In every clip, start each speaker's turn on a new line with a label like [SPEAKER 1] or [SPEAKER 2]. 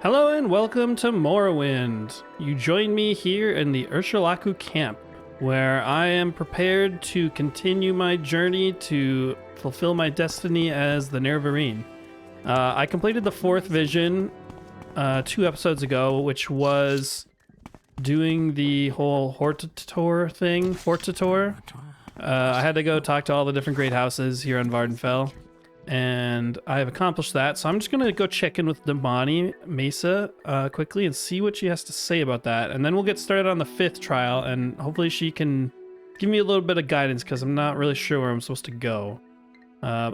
[SPEAKER 1] Hello and welcome to Morrowind. You join me here in the Urshulaku camp, where I am prepared to continue my journey to fulfill my destiny as the Neravarine. I completed the fourth vision 2 episodes ago, which was doing the whole Hortator thing. I had to go talk to all the different great houses here on Vardenfell, and I have accomplished that. So I'm just going to go check in with Damani Mesa quickly and see what she has to say about that. And then we'll get started on the 5th trial, and hopefully she can give me a little bit of guidance because I'm not really sure where I'm supposed to go.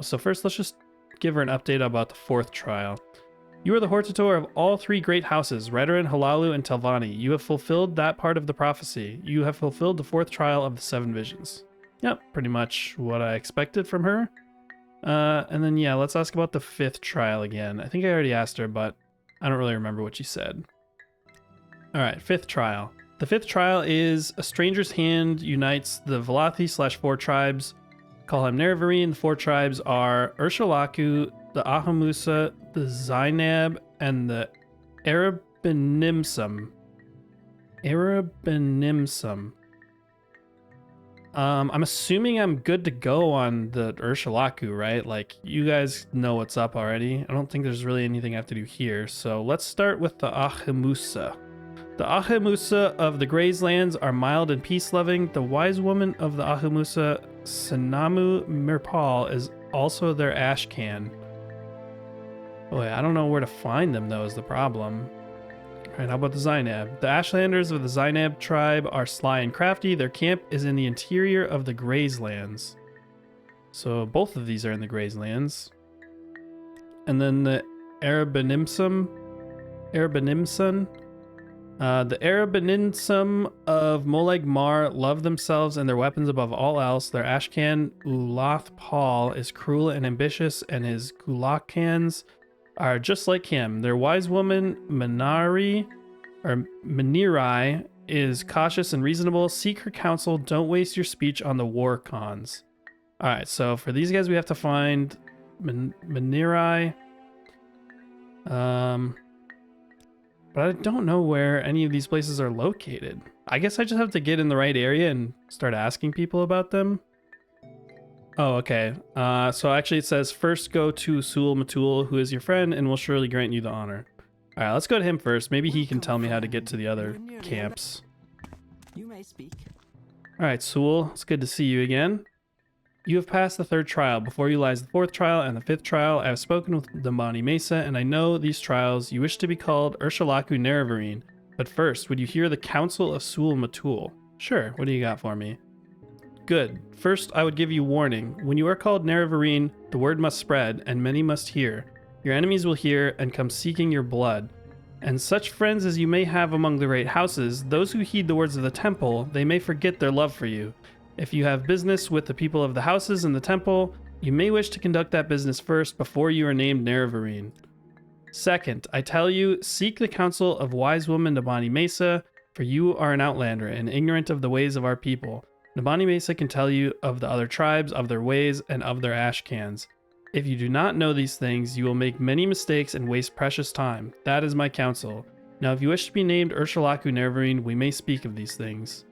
[SPEAKER 1] So first, let's just give her an update about the 4th trial. You are the Hortator of all 3 great houses, Redarin, Halalu, and Telvanni. You have fulfilled that part of the prophecy. You have fulfilled the 4th trial of the 7 visions. Yep, pretty much what I expected from her. And then, yeah, let's ask about the 5th trial again. I think I already asked her, but I don't really remember what she said. All right, 5th trial. The 5th trial is a stranger's hand unites the Velothi / 4 tribes. Call him Neravarine. The 4 tribes are Urshulaku, the Ahamusa, the Zainab, and the Arabanimsum. I'm assuming I'm good to go on the Urshulaku, right? Like, you guys know what's up already. I don't think there's really anything I have to do here. So let's start with the Ahamusa. The Ahamusa of the Grazelands are mild and peace-loving. The wise woman of the Ahamusa, Sanamu Mirpal, is also their Ashcan. Boy, I don't know where to find them, though, is the problem. Alright, how about the Zainab? The Ashlanders of the Zainab tribe are sly and crafty. Their camp is in the interior of the Grazelands. So both of these are in the Grazelands. And then the Arabanimsum. The Arabanimsum of Moleg Mar love themselves and their weapons above all else. Their Ashcan Ulath Paul is cruel and ambitious, and his Gulakans are just like him. Their wise woman, Menirai, is cautious and reasonable. Seek her counsel. Don't waste your speech on the war cons. Alright, so for these guys, we have to find Menirai. But I don't know where any of these places are located. I guess I just have to get in the right area and start asking people about them. Oh, okay. So actually it says, first go to Sul Matul, who is your friend and will surely grant you the honor. All right, let's go to him first. Maybe he can tell me how to get to the other camps.
[SPEAKER 2] You may speak.
[SPEAKER 1] All right, Sul, it's good to see you again. You have passed the 3rd trial. Before you lies the 4th trial and the 5th trial. I have spoken with Damani Mesa, and I know these trials. You wish to be called Urshulaku Neravarine. But first, would you hear the counsel of Sul Matul? Sure, what do you got for me? Good. First, I would give you warning. When you are called Neravarine, the word must spread, and many must hear. Your enemies will hear and come seeking your blood. And such friends as you may have among the great houses, those who heed the words of the temple, they may forget their love for you. If you have business with the people of the houses and the temple, you may wish to conduct that business first before you are named Neravarine. Second, I tell you, seek the counsel of wise woman Damani Mesa, for you are an outlander and ignorant of the ways of our people. Damani Mesa can tell you of the other tribes, of their ways, and of their ashcans. If you do not know these things, you will make many mistakes and waste precious time. That is my counsel. Now, if you wish to be named Urshulaku Neravarine, we may speak of these things.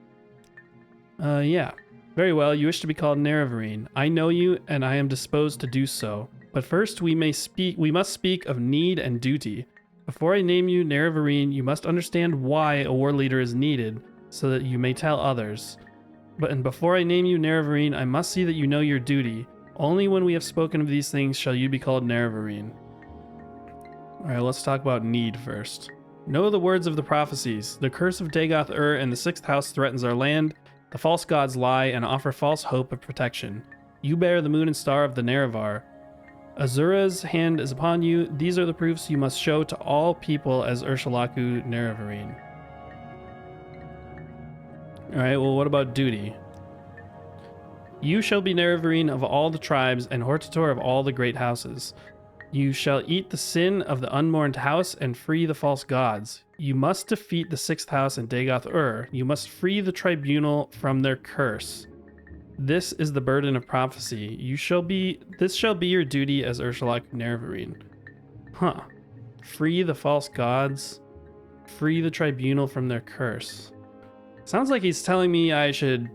[SPEAKER 1] Yeah. Very well, you wish to be called Neravarine. I know you, and I am disposed to do so. But first, we must speak of need and duty. Before I name you Neravarine, you must understand why a war leader is needed, so that you may tell others. But before I name you Neravarine, I must see that you know your duty. Only when we have spoken of these things shall you be called Neravarine. Alright, let's talk about need first. Know the words of the prophecies. The curse of Dagoth and the 6th house threatens our land. The false gods lie and offer false hope of protection. You bear the moon and star of the Neravar. Azura's hand is upon you. These are the proofs you must show to all people as Urshulaku Neravarine. Alright, well, what about duty? You shall be Neravarine of all the tribes and Hortator of all the great houses. You shall eat the sin of the unmourned house and free the false gods. You must defeat the 6th house and Dagoth. You must free the tribunal from their curse. This is the burden of prophecy. This shall be your duty as Urshulaku Neravarine. Huh. Free the false gods. Free the tribunal from their curse. Sounds like he's telling me I should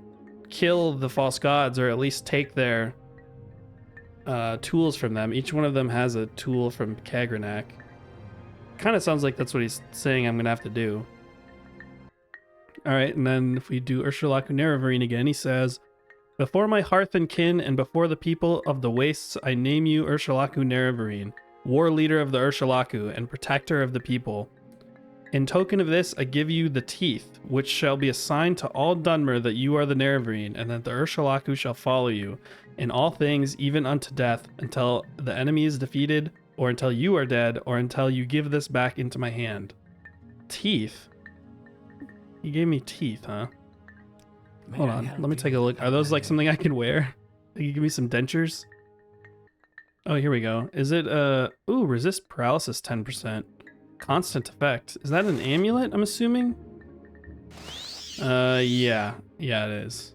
[SPEAKER 1] kill the false gods, or at least take their tools from them. Each one of them has a tool from Kagranak. Kind of sounds like that's what he's saying I'm going to have to do. Alright, and then if we do Urshulaku Neravarine again, he says, before my hearth and kin and before the people of the wastes, I name you Urshulaku Neravarine, war leader of the Urshulaku and protector of the people. In token of this, I give you the teeth, which shall be a sign to all Dunmer that you are the Neravarine, and that the Urshulaku shall follow you in all things, even unto death, until the enemy is defeated, or until you are dead, or until you give this back into my hand. Teeth? He gave me teeth, huh? Hold on, let me take a look. Are those like something I can wear? Can you give me some dentures? Oh, here we go. Is it, ooh, resist paralysis 10%. Constant effect. Is that an amulet, I'm assuming? Yeah. Yeah, it is.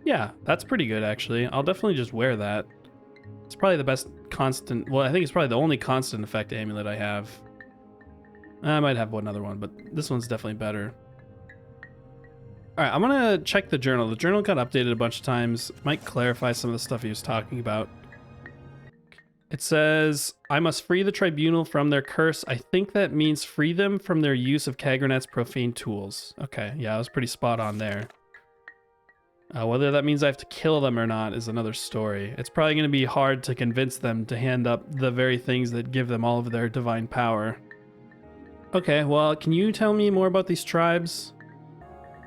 [SPEAKER 1] Yeah, that's pretty good, actually. I'll definitely just wear that. It's probably the best constant... Well, I think it's probably the only constant effect amulet I have. I might have one other one, but this one's definitely better. Alright, I'm gonna check the journal. The journal got updated a bunch of times. Might clarify some of the stuff he was talking about. It says, I must free the tribunal from their curse. I think that means free them from their use of Kagranat's profane tools. Okay, yeah, I was pretty spot on there. Whether that means I have to kill them or not is another story. It's probably going to be hard to convince them to hand up the very things that give them all of their divine power. Okay, well, can you tell me more about these tribes?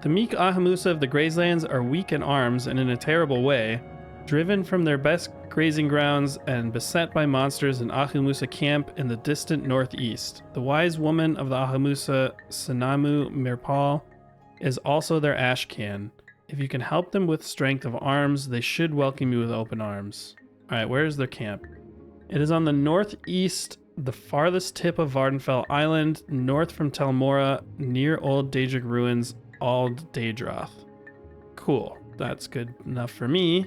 [SPEAKER 1] The meek Ahamusa of the Grazelands are weak in arms and in a terrible way, driven from their best grazing grounds and beset by monsters in Ahamusa camp in the distant northeast. The wise woman of the Ahamusa, Sanamu Mirpal, is also their Ashcan. If you can help them with strength of arms, they should welcome you with open arms. Alright, where is their camp? It is on the northeast, the farthest tip of Vardenfell Island, north from Telmora, near Old Daedric Ruins, Ald Daedroth. Cool. That's good enough for me.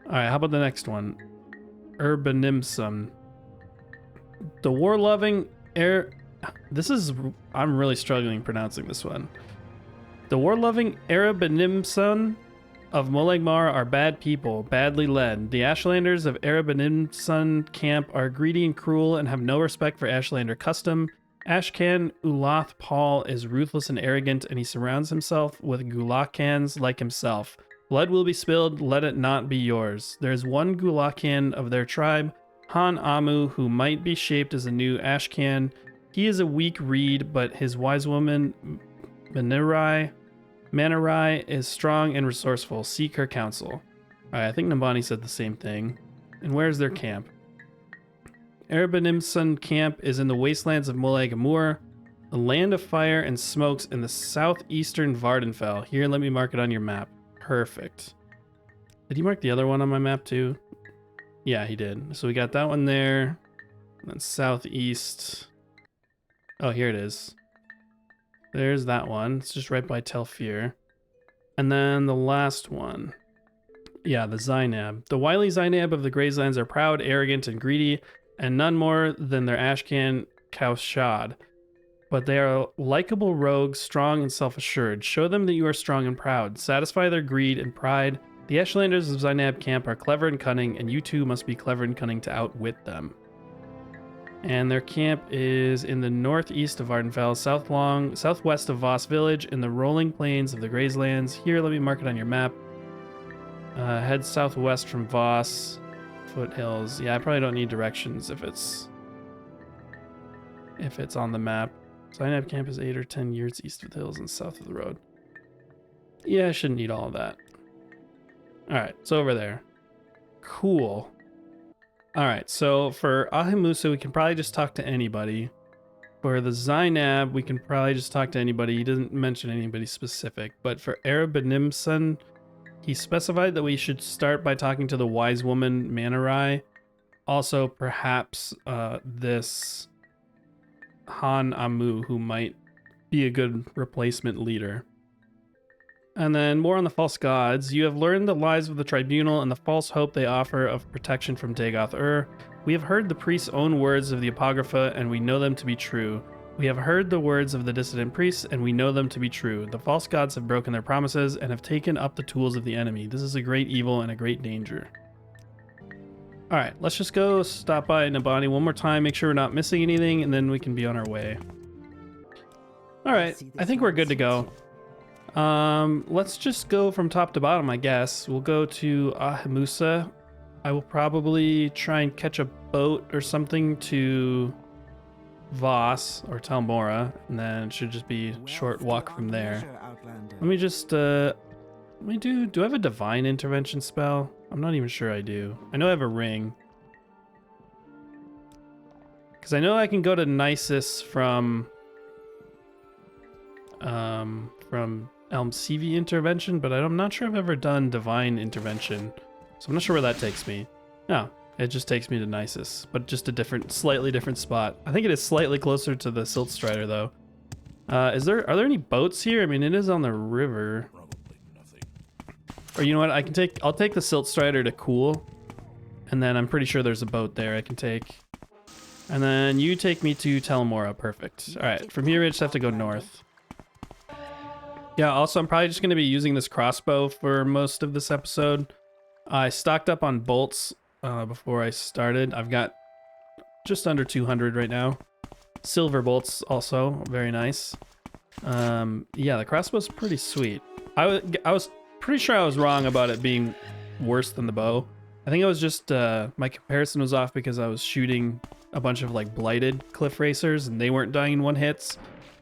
[SPEAKER 1] Alright, how about the next one? Urbanimsum. The war-loving I'm really struggling pronouncing this one. The war-loving Erebanimsun of Molegmar are bad people, badly led. The Ashlanders of Erebanimsun camp are greedy and cruel and have no respect for Ashlander custom. Ashkan Ulath Paul is ruthless and arrogant, and he surrounds himself with Gulakans like himself. Blood will be spilled, let it not be yours. There is one Gulakan of their tribe, Han Amu, who might be shaped as a new Ashkan. He is a weak reed, but his wise woman, Manarai, is strong and resourceful. Seek her counsel. Alright, I think Nambani said the same thing. And where's their camp? Erebanimsun camp is in the wastelands of Molag Amur, a land of fire and smokes in the southeastern Vardenfell. Here, let me mark it on your map. Perfect. Did he mark the other one on my map too? Yeah, he did. So we got that one there. And then southeast. Oh, here it is. There's that one. It's just right by Telfir. And then the last one. Yeah, the Zainab. The wily Zainab of the Grazelands are proud, arrogant, and greedy, and none more than their Ashcan Kaushad. But they are likable rogues, strong and self-assured. Show them that you are strong and proud. Satisfy their greed and pride. The Ashlanders of Zainab camp are clever and cunning, and you too must be clever and cunning to outwit them. And their camp is in the northeast of Vardenfell, southwest of Voss village, in the rolling plains of the Grazelands. Here, let me mark it on your map. Head southwest from Voss. Foothills. Yeah, I probably don't need directions if it's on the map. Zainab camp is 8 or 10 years east of the hills and south of the road. Yeah, I shouldn't need all of that. Alright, it's over there. Cool. Alright, so for Ahimusa, we can probably just talk to anybody. For the Zainab, we can probably just talk to anybody. He doesn't mention anybody specific. But for Erebanimsun, he specified that we should start by talking to the wise woman, Manarai. Also, perhaps this Han Amu, who might be a good replacement leader. And then more on the false gods. You have learned the lies of the tribunal and the false hope they offer of protection from Dagoth-Ur. We have heard the priest's own words of the Apocrypha, and we know them to be true. We have heard the words of the dissident priests, and we know them to be true. The false gods have broken their promises and have taken up the tools of the enemy. This is a great evil and a great danger. All right, let's just go stop by Nabani one more time, make sure we're not missing anything, and then we can be on our way. All right, I think we're good to go. Let's just go from top to bottom, I guess. We'll go to Ahimusa. I will probably try and catch a boat or something to Voss or Talmora, and then it should just be a short walk from there. Let me just, do I have a divine intervention spell? I'm not even sure I do. I know I have a ring. Because I know I can go to Nisus from Elm CV intervention, but I'm not sure I've ever done divine intervention. So I'm not sure where that takes me. No, it just takes me to Nisus, but just a slightly different spot. I think it is slightly closer to the Silt Strider though. Are there any boats here? I mean, it is on the river. Or you know what? I'll take the Silt Strider to Cool, and then I'm pretty sure there's a boat there I can take. And then you take me to Talmora. Perfect. All right, from here we just have to go north. Yeah, also I'm probably just going to be using this crossbow for most of this episode. I stocked up on bolts before I started. I've got just under 200 right now. Silver bolts also, very nice. Yeah, the crossbow's pretty sweet. I was pretty sure I was wrong about it being worse than the bow. I think it was just my comparison was off because I was shooting a bunch of like blighted cliff racers and they weren't dying in one hits.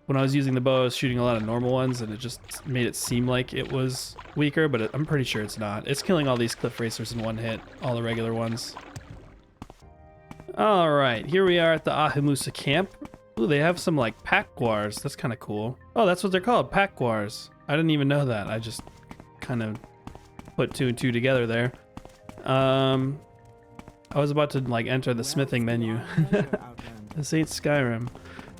[SPEAKER 1] When I was using the bow, I was shooting a lot of normal ones and it just made it seem like it was weaker, but I'm pretty sure it's not. It's killing all these cliff racers in one hit, all the regular ones. All right, here we are at the Ahimusa camp. Ooh, they have some like pack guars. That's kind of cool. Oh, that's what they're called, pack guars. I didn't even know that. I just kind of put two and two together there. I was about to like enter the smithing menu. This ain't Skyrim.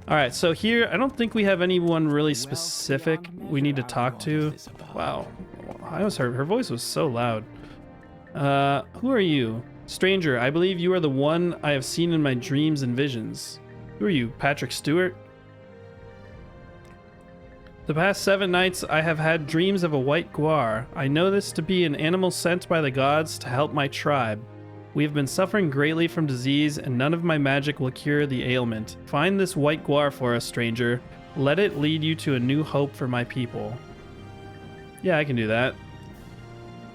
[SPEAKER 1] All right, so here I don't think we have anyone really specific we need to talk to. Wow, her voice was so loud. Who are you? Stranger, I believe you are the one I have seen in my dreams and visions. Who are you, Patrick Stewart? The past 7 nights I have had dreams of a white guar. I know this to be an animal sent by the gods to help my tribe. We have been suffering greatly from disease, and none of my magic will cure the ailment. Find this white guar for us, stranger. Let it lead you to a new hope for my people. Yeah, I can do that.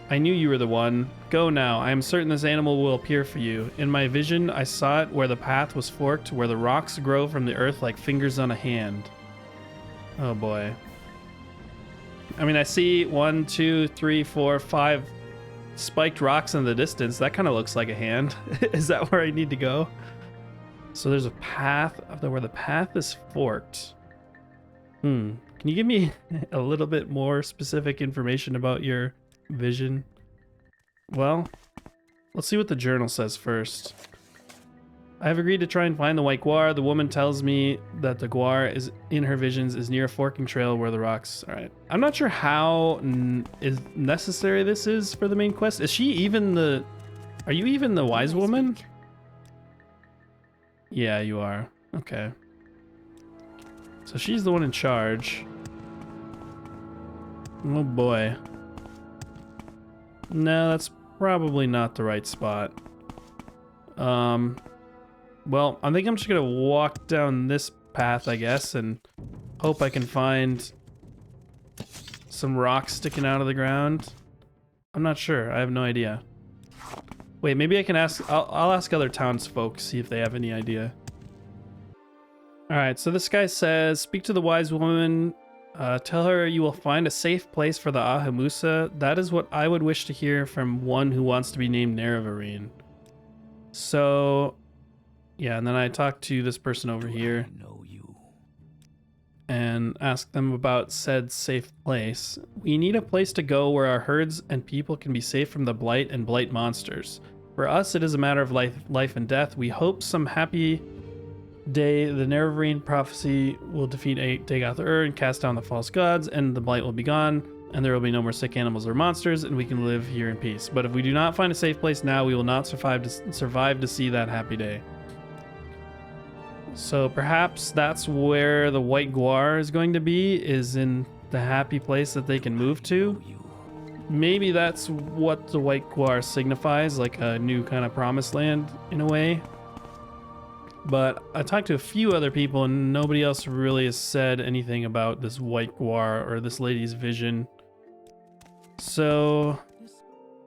[SPEAKER 1] I knew you were the one. Go now. I am certain this animal will appear for you. In my vision, I saw it where the path was forked, where the rocks grow from the earth like fingers on a hand. Oh boy. I mean, I see 1, 2, 3, 4, 5 spiked rocks in the distance. That kind of looks like a hand. Is that where I need to go? So there's a path where the path is forked. Can you give me a little bit more specific information about your vision? Well, let's see what the journal says first. I have agreed to try and find the white guar. The woman tells me that the guar is in her visions is near a forking trail where the rocks. All right. I'm not sure how is necessary this is for the main quest. Is she even the? Are you even the wise woman? Yeah, you are. Okay. So she's the one in charge. Oh boy. No, that's probably not the right spot. Well, I think I'm just gonna walk down this path, I guess, and hope I can find some rocks sticking out of the ground. I'm not sure. I have no idea. Wait, maybe I can ask. I'll ask other townsfolk, see if they have any idea. All right, so this guy says, speak to the wise woman. Tell her you will find a safe place for the Ahimusa. That is what I would wish to hear from one who wants to be named Neravarine. So, yeah, and then I talked to this person over here and asked them about said safe place. We need a place to go where our herds and people can be safe from the blight and blight monsters. For us, it is a matter of life and death. We hope some happy day the Neravarine prophecy will defeat Dagoth-Ur and cast down the false gods, and the blight will be gone. and there will be no more sick animals or monsters, and we can live here in peace. But if we do not find a safe place now, we will not survive to see that happy day. So perhaps that's where the white guar is going to be, is in the happy place that they can move to. Maybe that's what the white guar signifies, like a new kind of promised land in a way. But I talked to a few other people and nobody else really has said anything about this white guar or this lady's vision. So,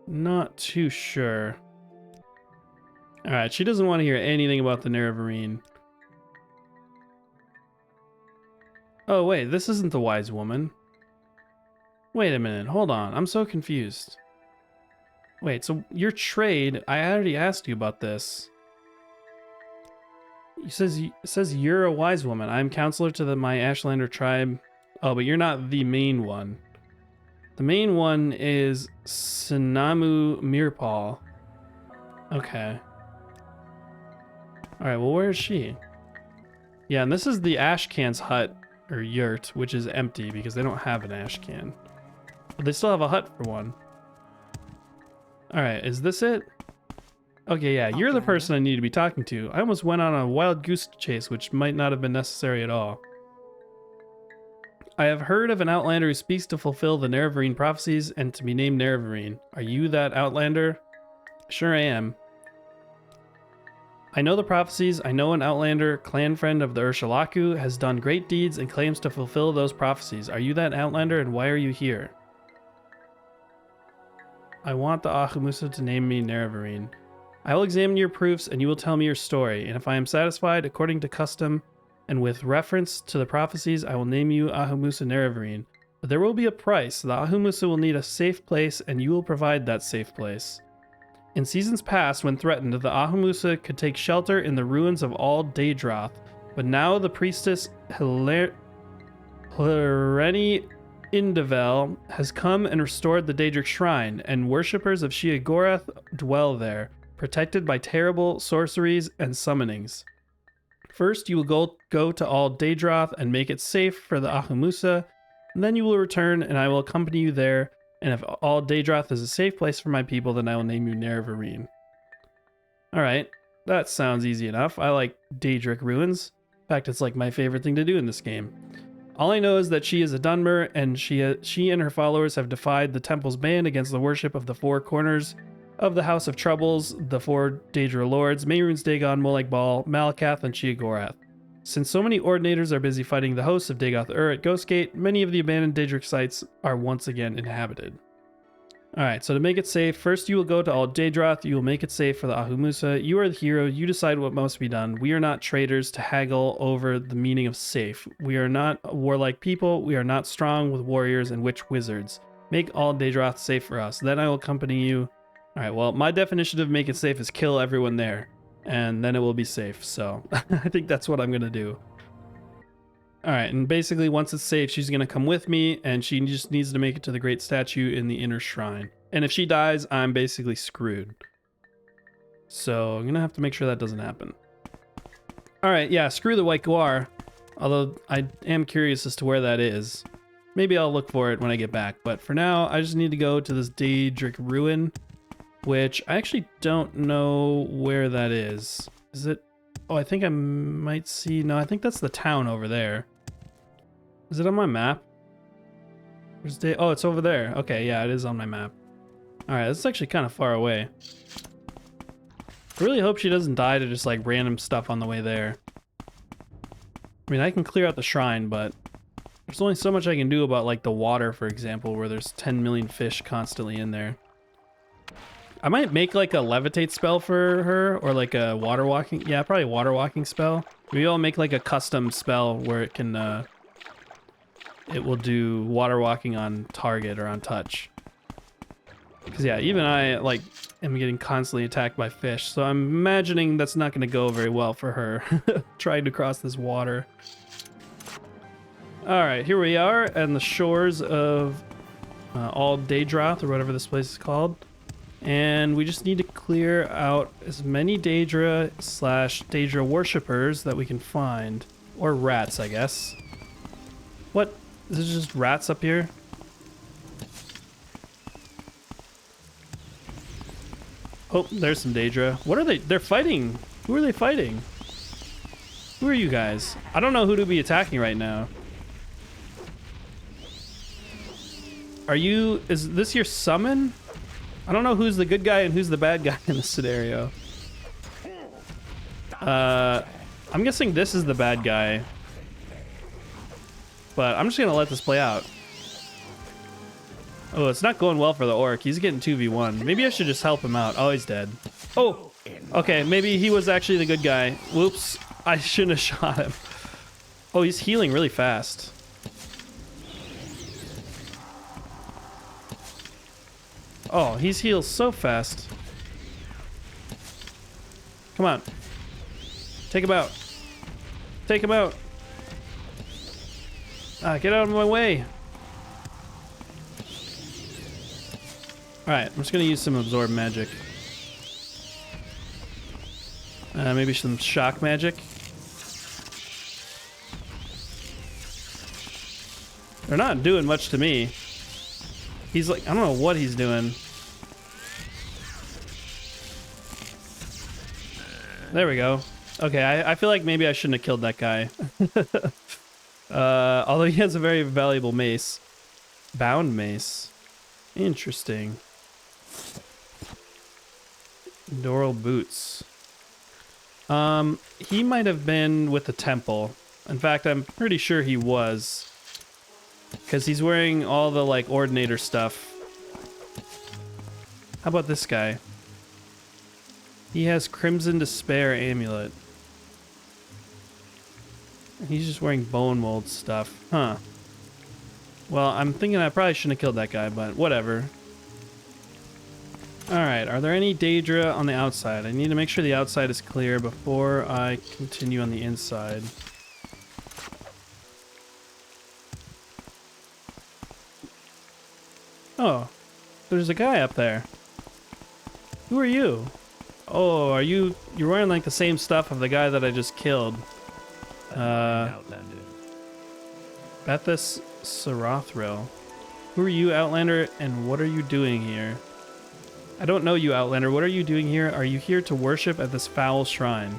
[SPEAKER 1] not too sure. Alright, she doesn't want to hear anything about the Neravarine. Oh wait, this isn't the wise woman. Wait a minute, hold on, I'm so confused. Wait, so your trade, I already asked you about this. It says you're a wise woman. I'm counselor to my Ashlander tribe. Oh, but you're not the main one. The main one is Sinamu Mirpal. Okay. Alright, well, where is she? Yeah, and this is the Ashcan's hut, or yurt, which is empty because they don't have an Ashcan. But they still have a hut for one. Alright, is this it? Okay, yeah, you're the person I need to be talking to. I almost went on a wild goose chase, which might not have been necessary at all. I have heard of an Outlander who speaks to fulfill the Neravarine prophecies and to be named Neravarine. Are you that Outlander? Sure I am. I know the prophecies. I know an Outlander, clan friend of the Urshalaku, has done great deeds and claims to fulfill those prophecies. Are you that Outlander, and why are you here? I want the Ahumusa to name me Neravarine. I will examine your proofs, and you will tell me your story, and if I am satisfied, according to custom, and with reference to the prophecies, I will name you Ahumusa Neravarine. But there will be a price. The Ahumusa will need a safe place, and you will provide that safe place. In seasons past, when threatened, the Ahumusa could take shelter in the ruins of all Daedroth, but now the priestess Hilareni Indavel has come and restored the Daedric Shrine, and worshippers of Sheogorath dwell there, protected by terrible sorceries and summonings. First, you will go to all Daedroth and make it safe for the Ahumusa, and then you will return and I will accompany you there, and if all Daedroth is a safe place for my people, then I will name you Neravarine. Alright, that sounds easy enough. I like Daedric ruins. In fact, it's like my favorite thing to do in this game. All I know is that she is a Dunmer, and she and her followers have defied the temple's ban against the worship of the four corners of the House of Troubles, the four Daedra Lords, Mehrunes Dagon, Molag Bal, Malakath, and Sheogorath. Since so many Ordinators are busy fighting the hosts of Dagoth-Ur at Ghostgate, many of the abandoned Daedric sites are once again inhabited. Alright, so to make it safe, first you will go to all Daedroth, you will make it safe for the Ahumusa, you are the hero, you decide what must be done. We are not traitors to haggle over the meaning of safe. We are not a warlike people, we are not strong with warriors and witch wizards. Make all Daedroth safe for us, then I will accompany you. Alright, well, my definition of make it safe is kill everyone there, and then it will be safe, so I think that's what I'm gonna do. Alright, and basically once it's safe, she's gonna come with me, and she just needs to make it to the great statue in the inner shrine. And if she dies, I'm basically screwed. So I'm gonna have to make sure that doesn't happen. Alright, yeah, screw the white guar, although I am curious as to where that is. Maybe I'll look for it when I get back, but for now, I just need to go to this Daedric ruin, which I actually don't know where that is. Is it? Oh, I think I might see. No, I think that's the town over there. Is it on my map? Where's Oh, it's over there. Okay, yeah, it is on my map. Alright, this is actually kind of far away. I really hope she doesn't die to just like random stuff on the way there. I mean, I can clear out the shrine, but there's only so much I can do about like the water, for example, where there's 10 million fish constantly in there. I might make like a levitate spell for her, or like a water walking. Yeah, probably a water walking spell. Maybe I'll make like a custom spell where it can, it will do water walking on target or on touch. Because yeah, even I like am getting constantly attacked by fish, so I'm imagining that's not going to go very well for her trying to cross this water. All right, here we are on the shores of all Daedroth, or whatever this place is called. And we just need to clear out as many Daedra/Daedra worshippers that we can find. Or rats, I guess. What? Is it just rats up here? Oh, there's some Daedra. What are they? They're fighting. Who are they fighting? Who are you guys? I don't know who to be attacking right now. Are you... Is this your summon? I don't know who's the good guy and who's the bad guy in this scenario. I'm guessing this is the bad guy. But I'm just gonna let this play out. Oh, it's not going well for the orc. He's getting 2v1. Maybe I should just help him out. Oh, he's dead. Oh, okay. Maybe he was actually the good guy. Whoops. I shouldn't have shot him. Oh, he's healing really fast. Oh, he's healed so fast. Come on. Take him out. Take him out. Get out of my way. Alright, I'm just gonna use some absorb magic. Maybe some shock magic. They're not doing much to me. He's like, I don't know what he's doing. There we go. Okay, I feel like maybe I shouldn't have killed that guy. Although he has a very valuable mace. Bound mace. Interesting. Doral boots. He might have been with the temple. In fact, I'm pretty sure he was. Because he's wearing all the, like, ordinator stuff. How about this guy? He has Crimson Despair amulet. He's just wearing bone mold stuff. Huh. Well, I'm thinking I probably shouldn't have killed that guy, but whatever. Alright, are there any Daedra on the outside? I need to make sure the outside is clear before I continue on the inside. Oh, there's a guy up there. Who are you? Oh, are you... You're wearing like the same stuff of the guy that I just killed.
[SPEAKER 2] Outlander.
[SPEAKER 1] Bethis Sarathril. Who are you, Outlander, and what are you doing here? I don't know you, Outlander. What are you doing here? Are you here to worship at this foul shrine?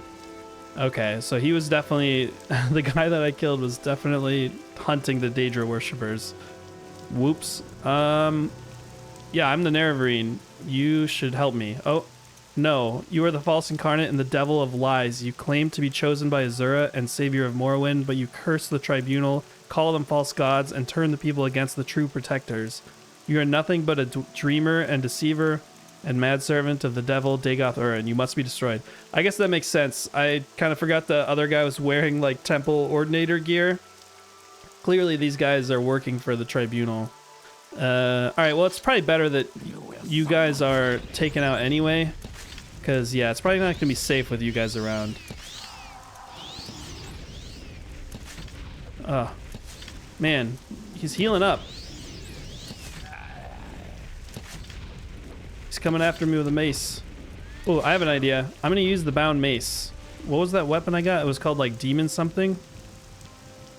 [SPEAKER 1] Okay, so he was definitely... the guy that I killed was definitely hunting the Daedra worshippers. Whoops. Yeah, I'm the Neravarine. You should help me. Oh, no. You are the false incarnate and the devil of lies. You claim to be chosen by Azura and savior of Morrowind, but you curse the tribunal, call them false gods, and turn the people against the true protectors. You are nothing but a dreamer and deceiver and mad servant of the devil Dagoth Ur, and you must be destroyed. I guess that makes sense. I kind of forgot the other guy was wearing, like, temple ordinator gear. Clearly, these guys are working for the tribunal. Alright, well, it's probably better that you guys are taken out anyway. Because, yeah, it's probably not going to be safe with you guys around. Oh, man, he's healing up. He's coming after me with a mace. Oh, I have an idea. I'm going to use the bound mace. What was that weapon I got? It was called, like, demon something.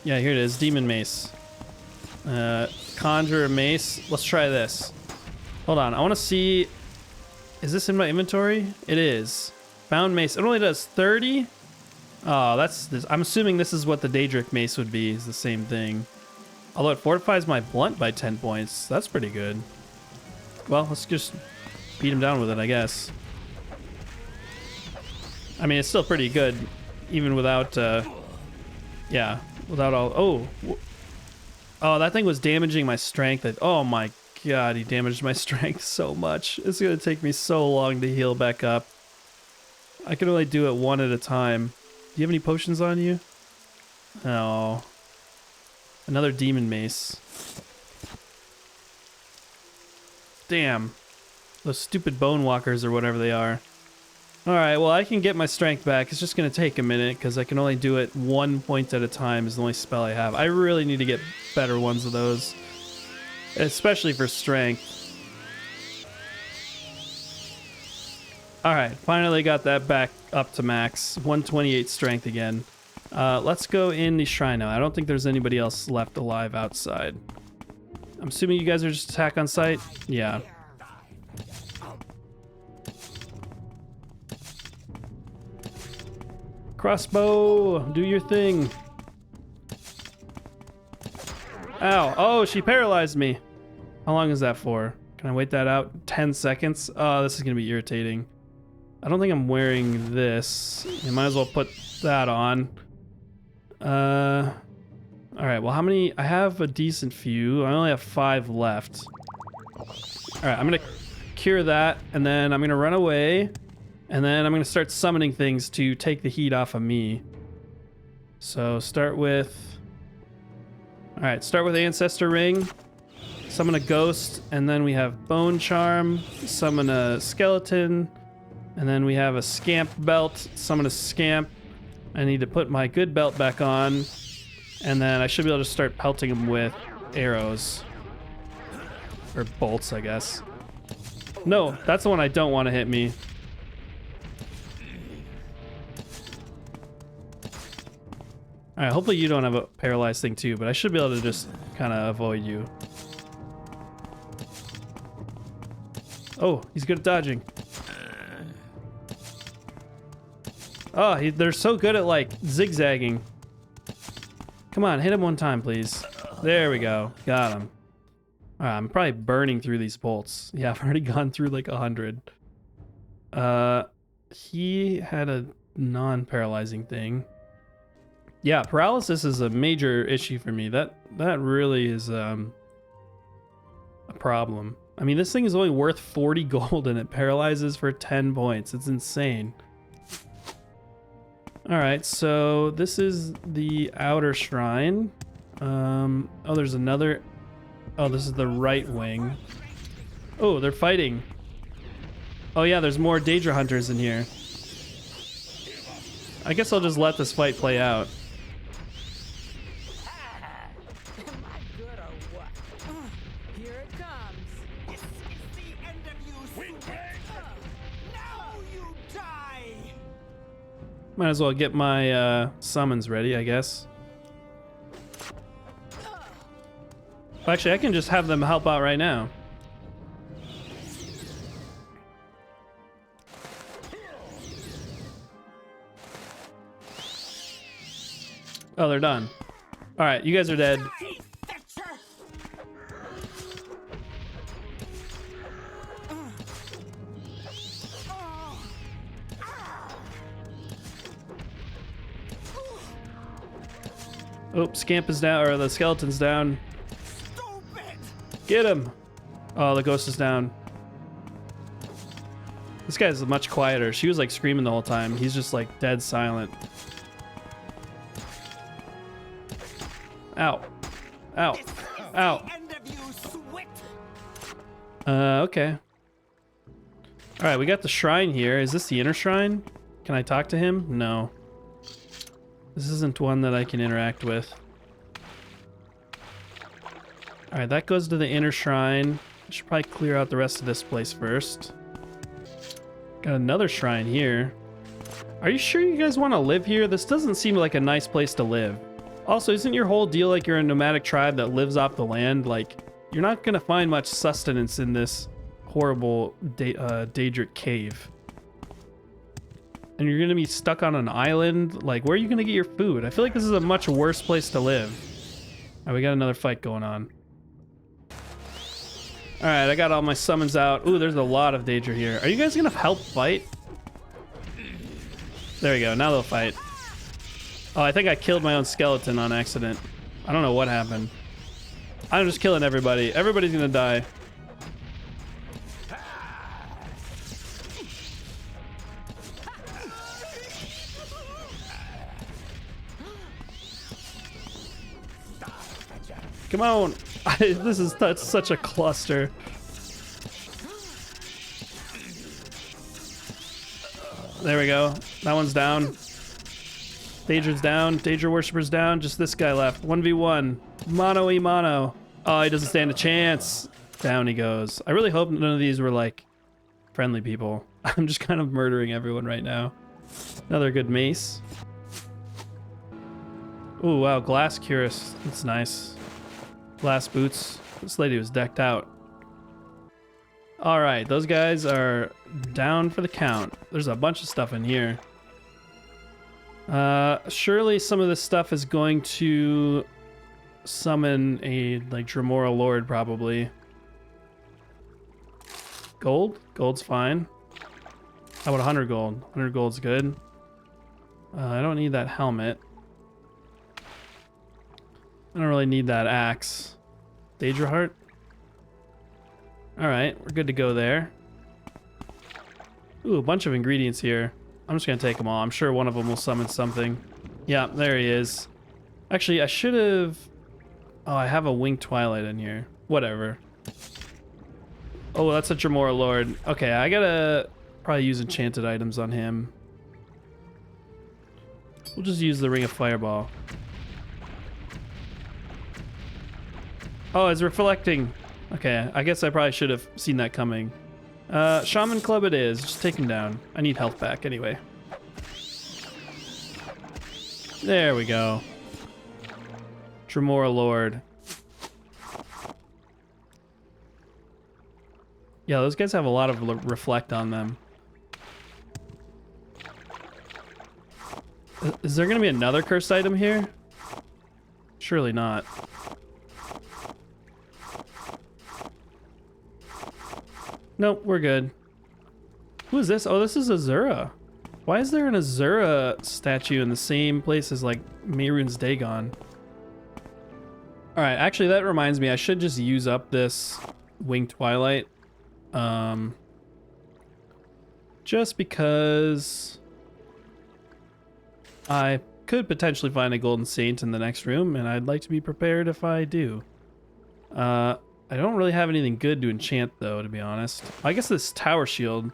[SPEAKER 1] Yeah, here it is. Demon mace. Conjure a mace. Let's try this. Hold on. I want to see... Is this in my inventory? It is. Bound mace. It only does 30? Oh, that's this. I'm assuming this is what the Daedric mace would be. It's the same thing. Although it fortifies my blunt by 10 points. That's pretty good. Well, let's just beat him down with it, I guess. I mean, it's still pretty good. Even without... yeah. Without all... Oh. Oh, that thing was damaging my strength. Oh my god, he damaged my strength so much. It's going to take me so long to heal back up. I can only do it one at a time. Do you have any potions on you? Oh. Another demon mace. Damn. Those stupid bone walkers or whatever they are. Alright, well I can get my strength back. It's just going to take a minute because I can only do it 1 point at a time is the only spell I have. I really need to get better ones of those. Especially for strength. Alright, finally got that back up to max. 128 strength again. Let's go in the shrine now. I don't think there's anybody else left alive outside. I'm assuming you guys are just attack on sight? Yeah. Crossbow, do your thing. Ow. Oh, she paralyzed me. How long is that for? Can I wait that out? 10 seconds? Oh, this is going to be irritating. I don't think I'm wearing this. You might as well put that on. Alright, well, how many? I have a decent few. I only have 5 left. Alright, I'm going to cure that, and then I'm going to run away, and then I'm going to start summoning things to take the heat off of me. So start with... Alright, start with Ancestor Ring, summon a ghost, and then we have Bone Charm, summon a skeleton, and then we have a Scamp Belt, summon a Scamp. I need to put my good belt back on, and then I should be able to start pelting him with arrows. Or bolts, I guess. No, that's the one I don't want to hit me. Alright, hopefully you don't have a paralyzed thing too, but I should be able to just kind of avoid you. Oh, he's good at dodging. Oh, they're so good at, like, zigzagging. Come on, hit him one time, please. There we go. Got him. Alright, I'm probably burning through these bolts. Yeah, I've already gone through, like, 100. He had a non-paralyzing thing. Yeah, paralysis is a major issue for me. That really is a problem. I mean, this thing is only worth 40 gold and it paralyzes for 10 points. It's insane. Alright, so this is the outer shrine. Oh, there's another... Oh, this is the right wing. Oh, they're fighting. Oh yeah, there's more Daedra Hunters in here. I guess I'll just let this fight play out. Might as well get my summons ready, I guess. Actually, I can just have them help out right now. Oh, they're done. All right, you guys are dead. Oh, Scamp is down, or the skeleton's down. Get him! Oh, the ghost is down. This guy's much quieter. She was like screaming the whole time. He's just like dead silent. Ow. Ow. Ow. Okay. Alright, we got the shrine here. Is this the inner shrine? Can I talk to him? No. This isn't one that I can interact with. Alright, that goes to the inner shrine. I should probably clear out the rest of this place first. Got another shrine here. Are you sure you guys want to live here? This doesn't seem like a nice place to live. Also, isn't your whole deal like you're a nomadic tribe that lives off the land? Like, you're not going to find much sustenance in this horrible Daedric cave. And you're going to be stuck on an island? Like, where are you going to get your food? I feel like this is a much worse place to live. Alright, we got another fight going on. Alright, I got all my summons out. Ooh, there's a lot of Daedra here. Are you guys going to help fight? There we go, now they'll fight. Oh, I think I killed my own skeleton on accident. I don't know what happened. I'm just killing everybody. Everybody's going to die. Come on! This is such a cluster. There we go. That one's down. Daedra's down. Daedra Worshipper's down. Just this guy left. 1v1. Mono e mono. Oh, he doesn't stand a chance. Down he goes. I really hope none of these were like friendly people. I'm just kind of murdering everyone right now. Another good mace. Ooh, wow. Glass cuirass. That's nice. Glass boots. This lady was decked out. Alright, those guys are down for the count. There's a bunch of stuff in here. Surely some of this stuff is going to summon a, like, Dremora Lord, probably. Gold? Gold's fine. How about 100 gold? 100 gold's good. I don't need that helmet. I don't really need that axe. Daedra Heart? Alright, we're good to go there. Ooh, a bunch of ingredients here. I'm just gonna take them all. I'm sure one of them will summon something. Yeah, there he is. Actually, I should have... Oh, I have a Winged Twilight in here. Whatever. Oh, that's a Dremora Lord. Okay, I gotta probably use enchanted items on him. We'll just use the Ring of Fireball. Oh, it's reflecting. Okay, I guess I probably should have seen that coming. Shaman Club it is. Just take him down. I need health back anyway. There we go. Dremora Lord. Yeah, those guys have a lot of reflect on them. Is there going to be another cursed item here? Surely not. Nope, we're good. Who is this? Oh, this is Azura. Why is there an Azura statue in the same place as, like, Mehrunes Dagon? Alright, actually, that reminds me. I should just use up this Winged Twilight. Just because I could potentially find a Golden Saint in the next room, and I'd like to be prepared if I do. I don't really have anything good to enchant, though, to be honest. I guess this Tower Shield.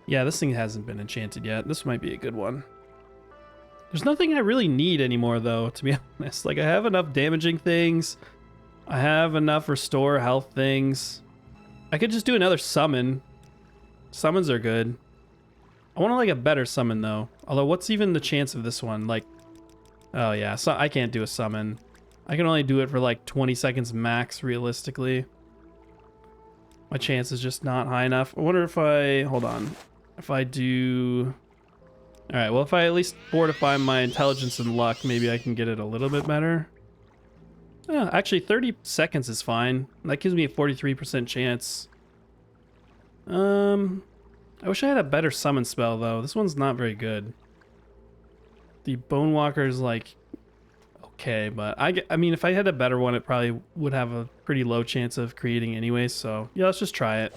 [SPEAKER 1] Yeah, this thing hasn't been enchanted yet. This might be a good one. There's nothing I really need anymore, though, to be honest. Like, I have enough damaging things. I have enough restore health things. I could just do another summon. Summons are good. I want, like, a better summon, though. Although, what's even the chance of this one? Like, oh, yeah, so I can't do a summon. I can only do it for like 20 seconds max, realistically. My chance is just not high enough. I wonder if I... Hold on. If I do... Alright, well, if I at least fortify my intelligence and luck, maybe I can get it a little bit better. Yeah, actually, 30 seconds is fine. That gives me a 43% chance. I wish I had a better summon spell, though. This one's not very good. The Bone Walker's like... okay, but I mean, if I had a better one, it probably would have a pretty low chance of creating anyway, so yeah, let's just try it.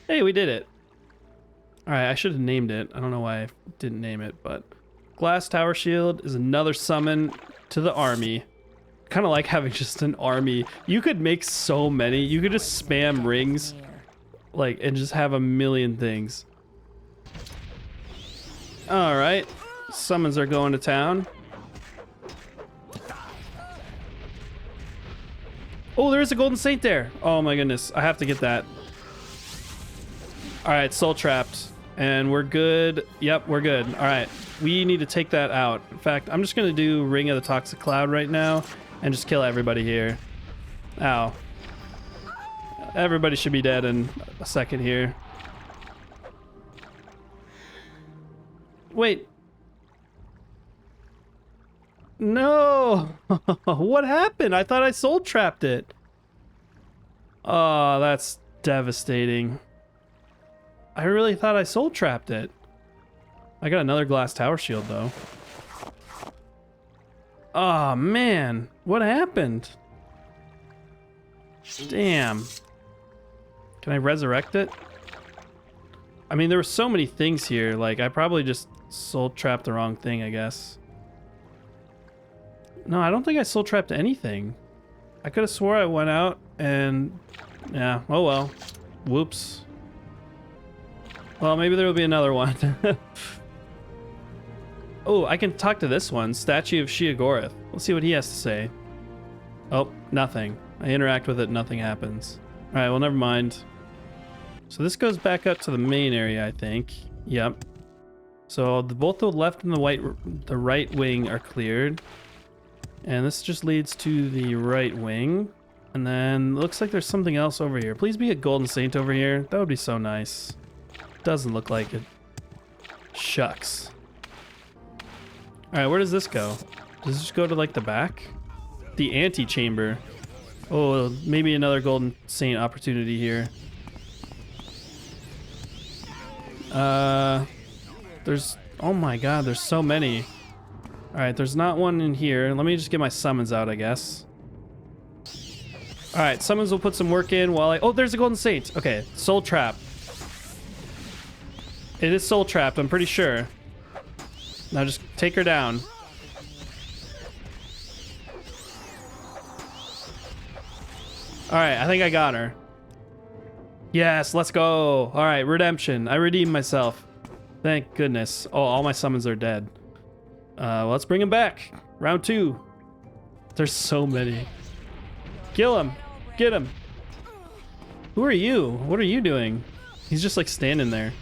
[SPEAKER 1] Hey, we did it. Alright, I should have named it. I don't know why I didn't name it, but Glass Tower Shield is another summon to the army. Kind of like having just an army. You could make so many. You could just spam rings, like, and just have a million things. Alright, summons are going to town. Oh, there is a Golden Saint there. Oh my goodness. I have to get that. All right, soul trapped. And we're good. Yep, we're good. All right. We need to take that out. In fact, I'm just going to do Ring of the Toxic Cloud right now and just kill everybody here. Ow. Everybody should be dead in a second here. Wait. No! What happened? I thought I soul trapped it. Oh, that's devastating. I really thought I soul trapped it. I got another glass tower shield, though. Oh, man. What happened? Damn. Can I resurrect it? I mean, there were so many things here. Like, I probably just soul trapped the wrong thing, I guess. No, I don't think I soul trapped anything. I could have swore I went out and... yeah, oh well. Whoops. Well, maybe there will be another one. Oh, I can talk to this one. Statue of Sheogorath. Let's see what he has to say. Oh, nothing. I interact with it, nothing happens. Alright, well, never mind. So this goes back up to the main area, I think. Yep. So both the left and the right wing are cleared. And this just leads to the right wing. And then looks like there's something else over here. Please be a Golden Saint over here. That would be so nice. Doesn't look like it. Shucks. All right, where does this go? Does this go to like the back? The antechamber. Oh, maybe another Golden Saint opportunity here. There's, oh my god, there's so many. All right, there's not one in here. Let me just get my summons out, I guess. All right, summons will put some work in while I, oh, there's a Golden Saint. Okay, Soul Trap. It is Soul Trapped, I'm pretty sure. Now just take her down. All right, I think I got her. Yes, let's go. All right, redemption. I redeemed myself. Thank goodness. Oh, all my summons are dead. Let's bring him back. Round 2. There's so many. Kill him. Get him. Who are you? What are you doing? He's just like standing there.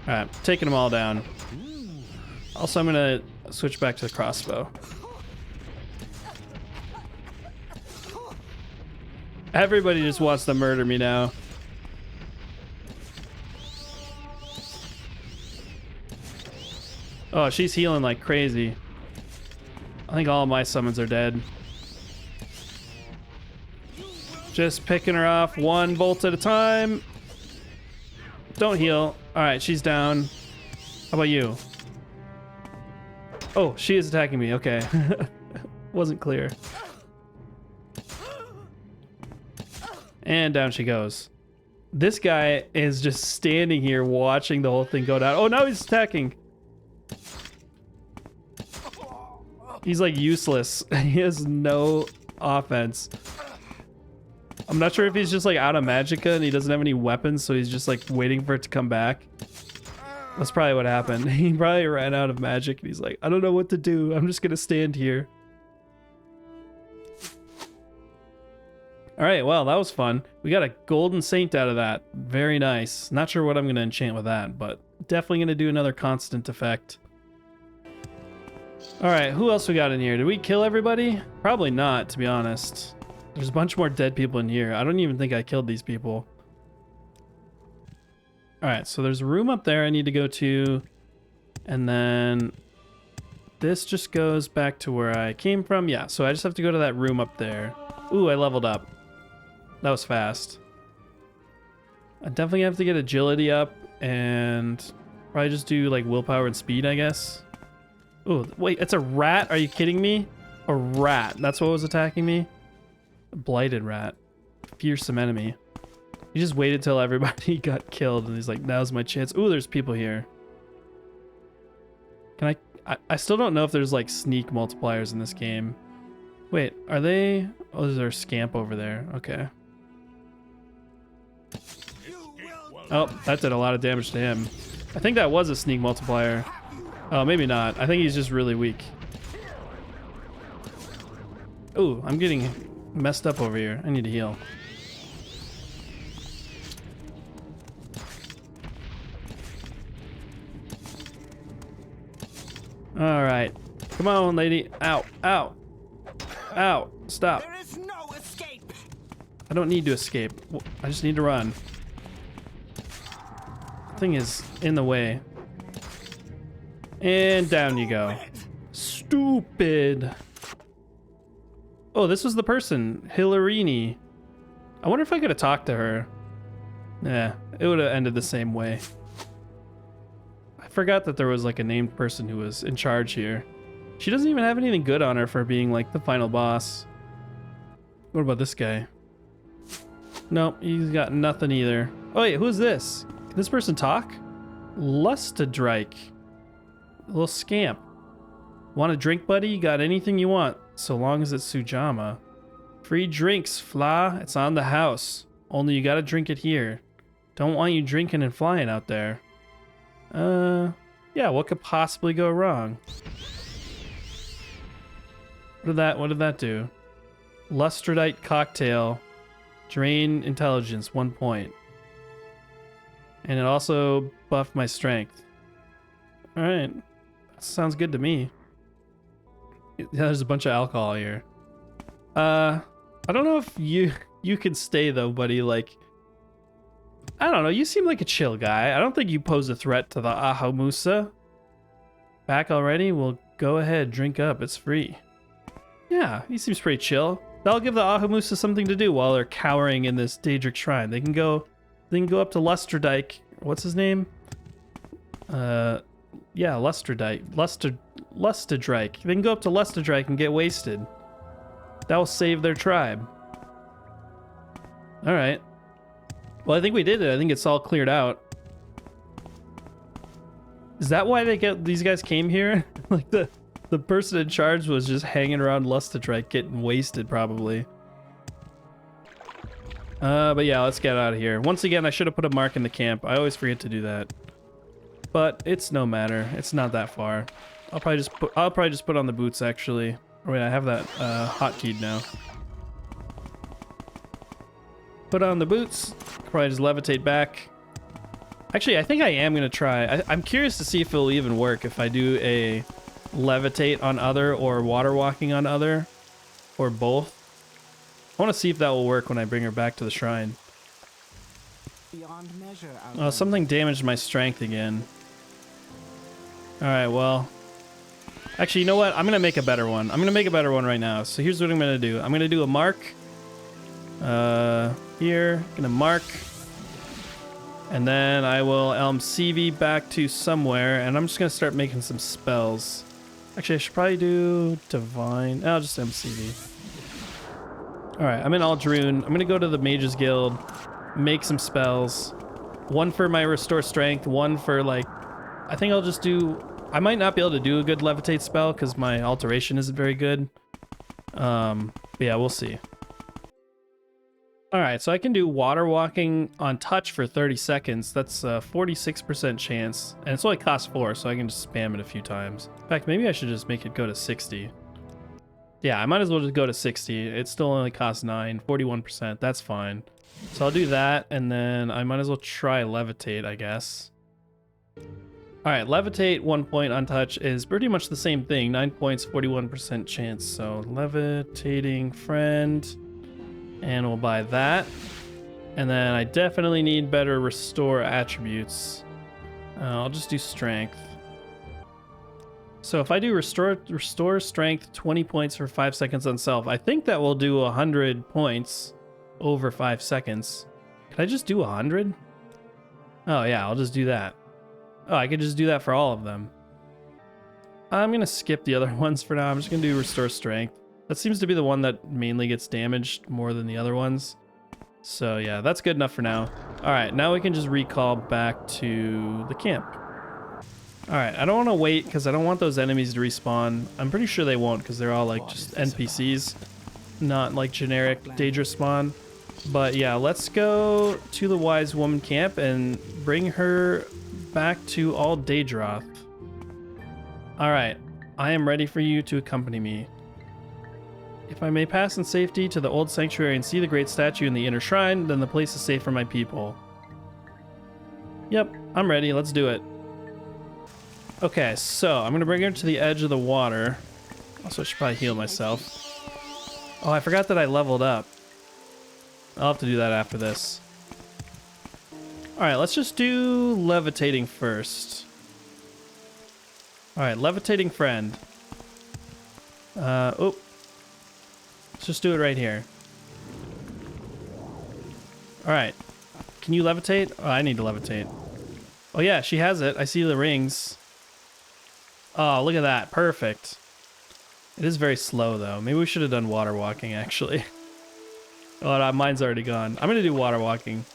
[SPEAKER 1] All right, taking them all down. Also, I'm gonna switch back to the crossbow. Everybody just wants to murder me now. Oh, she's healing like crazy. I think all of my summons are dead. Just picking her off one bolt at a time. Don't heal. All right, she's down. How about you? Oh, she is attacking me. Okay. Wasn't clear. And down she goes. This guy is just standing here watching the whole thing go down. Oh, now he's attacking. He's like useless. He has no offense. I'm not sure if he's just like out of magicka and he doesn't have any weapons, so he's just like waiting for it to come back. That's probably what happened. He probably ran out of magic and he's like, I don't know what to do. I'm just gonna stand here. All right, well, that was fun. We got a Golden Saint out of that. Very nice. Not sure what I'm gonna enchant with that, but definitely gonna do another constant effect. All right, who else we got in here? Did we kill everybody? Probably not, to be honest. There's a bunch more dead people in here. I don't even think I killed these people. All right, so there's a room up there I need to go to. And then this just goes back to where I came from. Yeah, so I just have to go to that room up there. Ooh, I leveled up. That was fast. I definitely have to get agility up and probably just do like willpower and speed, I guess. Ooh, wait, it's a rat? Are you kidding me? A rat. That's what was attacking me? A blighted rat. Fearsome enemy. He just waited till everybody got killed and he's like, now's my chance. Ooh, there's people here. Can I still don't know if there's like sneak multipliers in this game. Wait, are they? Oh, there's a scamp over there. Okay. Oh, that did a lot of damage to him. I think that was a sneak multiplier. Oh, maybe not. I think he's just really weak. Ooh, I'm getting messed up over here. I need to heal. All right. Come on, lady. Ow. Ow. Ow. Stop.
[SPEAKER 2] There is no escape.
[SPEAKER 1] I don't need to escape. I just need to run. Thing is in the way. And down you go. Stupid. Oh, this was the person. Neravarine. I wonder if I could have talked to her. Nah, it would have ended the same way. I forgot that there was like a named person who was in charge here. She doesn't even have anything good on her for being like the final boss. What about this guy? Nope, he's got nothing either. Oh wait, who's this? Can this person talk? Lustadrike. A little scamp. Want a drink, buddy? You got anything you want, so long as it's Sujama. Free drinks, Fla. It's on the house. Only you gotta drink it here. Don't want you drinking and flying out there. Yeah, what could possibly go wrong? What did that do? Lustradite cocktail. Drain intelligence, 1 point. And it also buffed my strength. Alright. Sounds good to me. Yeah, there's a bunch of alcohol here. I don't know if you can stay though, buddy. Like, I don't know. You seem like a chill guy. I don't think you pose a threat to the Ahamusa. Back already? We'll Go ahead, drink up. It's free. Yeah, he seems pretty chill. That'll give the Ahamusa something to do while they're cowering in this Daedric shrine. They can go up to Lusterdike. What's his name? Yeah, Lusterdike. Lusterdike. They can go up to Lusterdike and get wasted. That will save their tribe. All right. Well, I think we did it. I think it's all cleared out. Is that why these guys came here? Like the person in charge was just hanging around Lusterdike getting wasted probably. But yeah, let's get out of here. Once again, I should have put a mark in the camp. I always forget to do that. But it's no matter. It's not that far. I'll probably just put on the boots actually. Oh wait, I have that hotkeyed now. Put on the boots. Probably just levitate back. Actually, I think I am gonna try. I'm curious to see if it'll even work if I do a levitate on other or water walking on other, or both. I want to see if that will work when I bring her back to the shrine.
[SPEAKER 2] Beyond measure,
[SPEAKER 1] Oh, something damaged my strength again. All right, well. Actually, you know what? I'm going to make a better one. I'm going to make a better one right now. So here's what I'm going to do. I'm going to do a mark. Here. Going to mark. And then I will Elm CV back to somewhere. And I'm just going to start making some spells. Actually, I should probably do Divine. I'll just MCV. Alright, I'm in Aldrune. I'm going to go to the Mages Guild. Make some spells. One for my Restore Strength. One for, like... I think I'll just do... I might not be able to do a good Levitate spell because my Alteration isn't very good. But yeah, we'll see. Alright, so I can do Water Walking on touch for 30 seconds. That's a 46% chance. And it's only cost 4, so I can just spam it a few times. In fact, maybe I should just make it go to 60. Yeah, I might as well just go to 60. It still only costs 9, 41%. That's fine. So I'll do that, and then I might as well try Levitate, I guess. Alright, Levitate 1 point on touch is pretty much the same thing. 9 points, 41% chance. So Levitating Friend. And we'll buy that. And then I definitely need better Restore attributes. I'll just do Strength. So if I do restore Strength 20 points for 5 seconds on self, I think that will do 100 points over 5 seconds. Can I just do 100? Oh yeah, I'll just do that. Oh, I could just do that for all of them. I'm going to skip the other ones for now. I'm just going to do Restore Strength. That seems to be the one that mainly gets damaged more than the other ones. So yeah, that's good enough for now. Alright, now we can just recall back to the camp. Alright, I don't want to wait because I don't want those enemies to respawn. I'm pretty sure they won't because they're all like just NPCs. Not like generic Daedra spawn. But yeah, let's go to the Wise Woman camp and bring her back to all Daedroth. Alright, I am ready for you to accompany me. If I may pass in safety to the old sanctuary and see the great statue in the inner shrine, then the place is safe for my people. Yep, I'm ready. Let's do it. Okay, so I'm going to bring her to the edge of the water. Also, I should probably heal myself. Oh, I forgot that I leveled up. I'll have to do that after this. Alright, let's just do Levitating first. Alright, Levitating Friend. Oh. Let's just do it right here. Alright. Can you levitate? Oh, I need to levitate. Oh yeah, she has it. I see the rings. Oh, look at that. Perfect. It is very slow, though. Maybe we should have done water walking, actually. Oh, no, mine's already gone. I'm going to do water walking.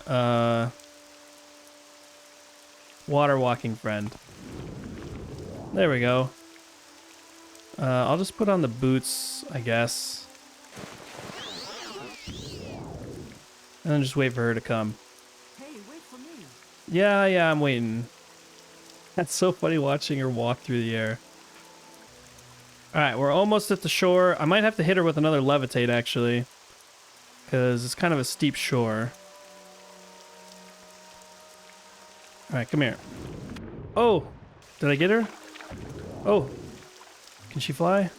[SPEAKER 1] Water walking friend. There we go. I'll just put on the boots, I guess. And then just wait for her to come.
[SPEAKER 2] Hey, wait for me.
[SPEAKER 1] Yeah, I'm waiting. That's so funny watching her walk through the air. Alright, we're almost at the shore. I might have to hit her with another levitate, actually. Because it's kind of a steep shore. Alright, come here. Oh! Did I get her? Oh! Can she fly?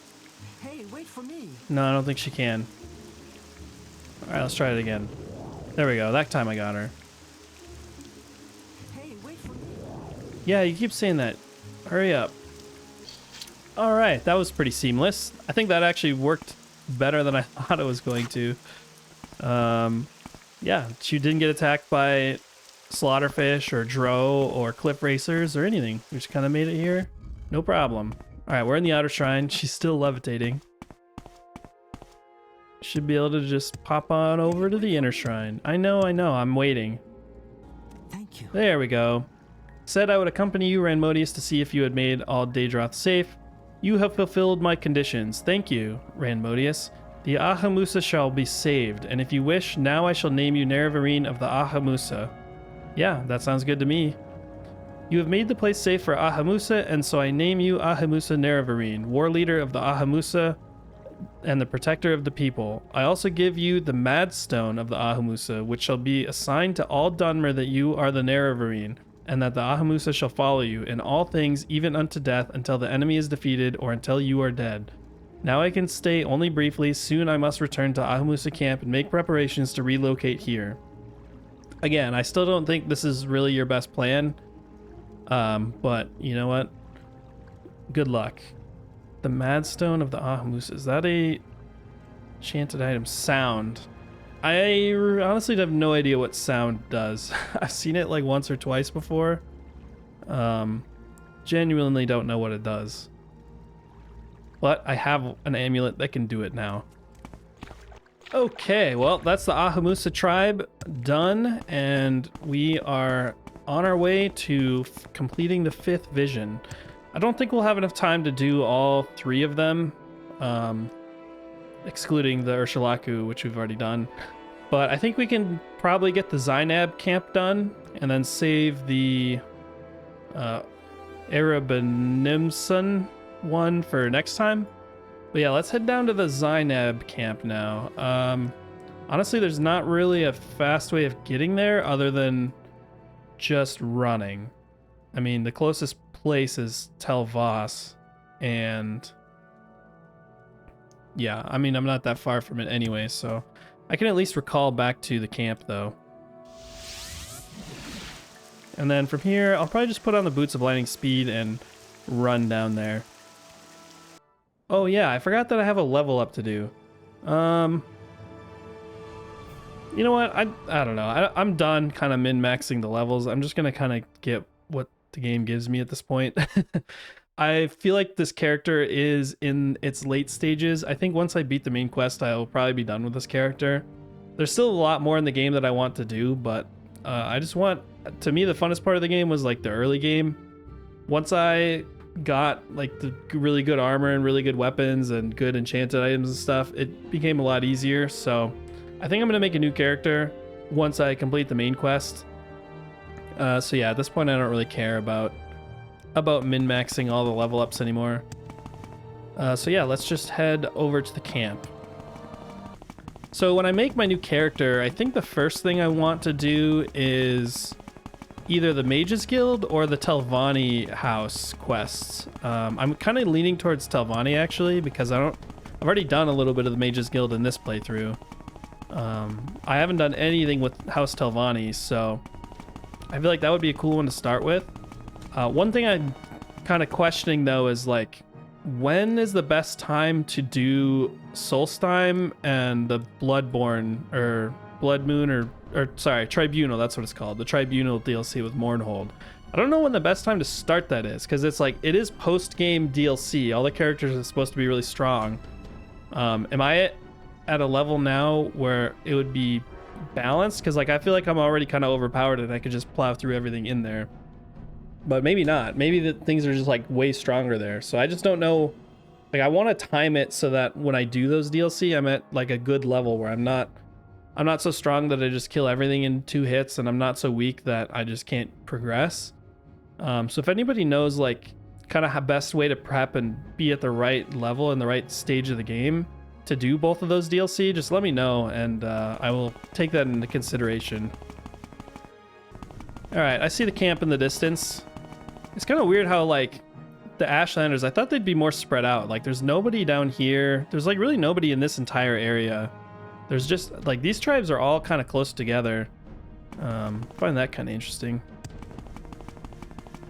[SPEAKER 2] Hey, wait for me.
[SPEAKER 1] No, I don't think she can. Alright, let's try it again. There we go. That time I got her.
[SPEAKER 2] Hey, wait for me.
[SPEAKER 1] Yeah, you keep saying that. Hurry up. All right, that was pretty seamless. I think that actually worked better than I thought it was going to. Yeah, she didn't get attacked by slaughterfish or dro or cliff racers or anything. We just kind of made it here. No problem. All right, we're in the outer shrine. She's still levitating. Should be able to just pop on over to the inner shrine. I know, I'm waiting.
[SPEAKER 2] Thank you.
[SPEAKER 1] There we go. Said I would accompany you, Ranmodius, to see if you had made all Daedroth safe. You have fulfilled my conditions. Thank you, Ranmodius. The Ahamusa shall be saved, and if you wish, now I shall name you Neravarine of the Ahamusa. Yeah, that sounds good to me. You have made the place safe for Ahamusa, and so I name you Ahamusa Neravarine, war leader of the Ahamusa and the protector of the people. I also give you the Mad Stone of the Ahamusa, which shall be assigned to all Dunmer that you are the Neravarine, and that the Ahamusa shall follow you in all things, even unto death, until the enemy is defeated or until you are dead. Now I can stay only briefly. Soon I must return to Ahamusa camp and make preparations to relocate here. Again, I still don't think this is really your best plan. But you know what? Good luck. The Madstone of the Ahamusa. Is that a enchanted item? Sound. I honestly have no idea what sound does. I've seen it like once or twice before. Genuinely don't know what it does. But I have an amulet that can do it now. Okay, well, that's the Ahamusa tribe done, and we are on our way to completing the 5th vision. I don't think we'll have enough time to do all 3 of them, excluding the Urshulaku, which we've already done. But I think we can probably get the Zainab camp done, and then save the Arabanimson one for next time. But yeah, let's head down to the Zainab camp now. Honestly, there's not really a fast way of getting there other than just running. I mean, the closest place is Tel Voss, and yeah, I mean, I'm not that far from it anyway, so I can at least recall back to the camp though. And then from here, I'll probably just put on the Boots of Lightning Speed and run down there. Oh yeah, I forgot that I have a level up to do. You know what? I don't know. I'm done kind of min-maxing the levels. I'm just gonna kind of get what the game gives me at this point. I feel like this character is in its late stages. I think once I beat the main quest, I'll probably be done with this character. There's still a lot more in the game that I want to do, but I just want... To me, the funnest part of the game was like the early game. Once I got like the really good armor and really good weapons and good enchanted items and stuff, it became a lot easier. So I think I'm gonna make a new character once I complete the main quest. So yeah, at this point I don't really care about min-maxing all the level ups anymore. So yeah, let's just head over to the camp. So when I make my new character, I think the first thing I want to do is either the Mages Guild or the Telvanni house quests. I'm kind of leaning towards Telvanni actually, because I've already done a little bit of the Mages Guild in this playthrough. I haven't done anything with House Telvanni, so I feel like that would be a cool one to start with. One thing I'm kind of questioning though is like, when is the best time to do Solstheim and the Bloodborne or Blood Moon or sorry, Tribunal, that's what it's called, the Tribunal DLC with Mournhold. I don't know when the best time to start that is, because it's like, it is post-game DLC. All the characters are supposed to be really strong. Am I at a level now where it would be balanced? Because like, I feel like I'm already kind of overpowered and I could just plow through everything in there. But maybe not. Maybe the things are just like way stronger there. So I just don't know. Like, I want to time it so that when I do those DLC, I'm at like a good level where I'm not so strong that I just kill everything in 2 hits, and I'm not so weak that I just can't progress. So if anybody knows like kind of how best way to prep and be at the right level and the right stage of the game to do both of those DLC, just let me know, and I will take that into consideration. All right, I see the camp in the distance. It's kind of weird how like the Ashlanders, I thought they'd be more spread out. Like there's nobody down here. There's like really nobody in this entire area. There's just like, these tribes are all kind of close together. Find that kind of interesting.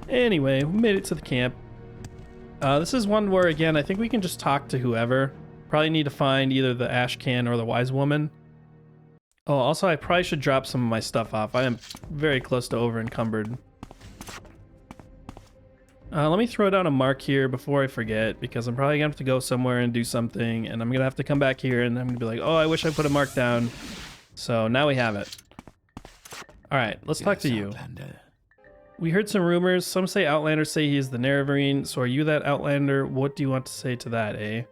[SPEAKER 1] Anyway, we made it to the camp. This is one where, again, I think we can just talk to whoever. Probably need to find either the Ashcan or the Wise Woman. Oh, also, I probably should drop some of my stuff off. I am very close to over encumbered. Let me throw down a mark here before I forget, because I'm probably gonna have to go somewhere and do something, and I'm gonna have to come back here and I'm gonna be like, oh, I wish I put a mark down. So now we have it. All right, let's talk to you.
[SPEAKER 2] Outlander.
[SPEAKER 1] We heard some rumors. Some say Outlander say he is the Neravarine. So are you that Outlander? What do you want to say to that, eh?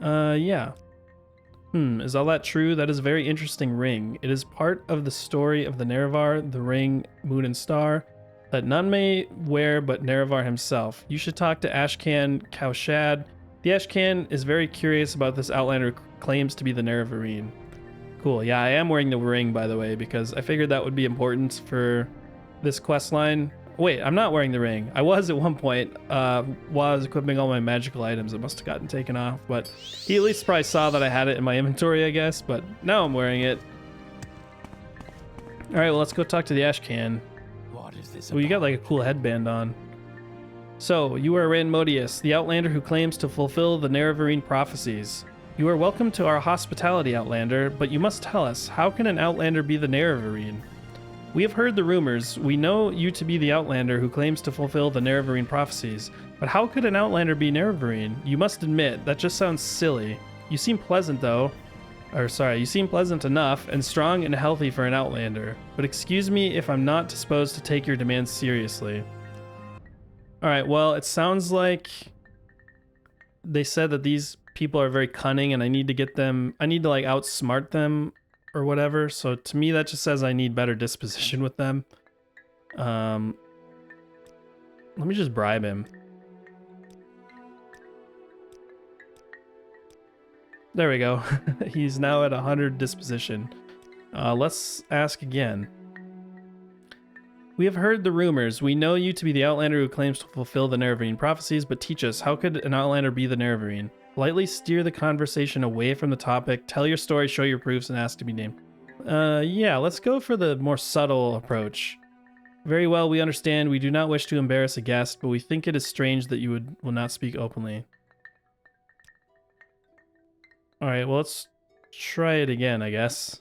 [SPEAKER 1] Yeah. Is all that true? That is a very interesting ring. It is part of the story of the Neravar, the ring, moon, and star, that none may wear but Neravar himself. You should talk to Ashcan Kaushad. The Ashcan is very curious about this Outlander who claims to be the Neravarine. Cool. Yeah, I am wearing the ring, by the way, because I figured that would be important for this quest line. Wait, I'm not wearing the ring. I was at one point while I was equipping all my magical items. It must have gotten taken off, but he at least probably saw that I had it in my inventory, I guess, but now I'm wearing it. All right, well, let's go talk to the Ashcan.
[SPEAKER 2] What is this
[SPEAKER 1] Well, you got like a cool headband on. So, you are Ranmodius, the Outlander who claims to fulfill the Neravarine prophecies. You are welcome to our hospitality, Outlander, but you must tell us, how can an Outlander be the Neravarine? We have heard the rumors. We know you to be the Outlander who claims to fulfill the Neravarine prophecies. But how could an Outlander be Neravarine? You must admit, that just sounds silly. You seem pleasant, though. You seem pleasant enough and strong and healthy for an Outlander. But excuse me if I'm not disposed to take your demands seriously. Alright, well, it sounds like they said that these people are very cunning and I need to get them... I need to, like, outsmart them or whatever. So to me, that just says I need better disposition with them. Let me just bribe him. There we go. He's now at 100 disposition. Let's ask again. We have heard the rumors. We know you to be the Outlander who claims to fulfill the Neravarine prophecies, but teach us, how could an Outlander be the Neravarine? Politely steer the conversation away from the topic, tell your story, show your proofs, and ask to be named. Yeah, let's go for the more subtle approach. Very well, we understand. We do not wish to embarrass a guest, but we think it is strange that you will not speak openly. Alright, well, let's try it again, I guess.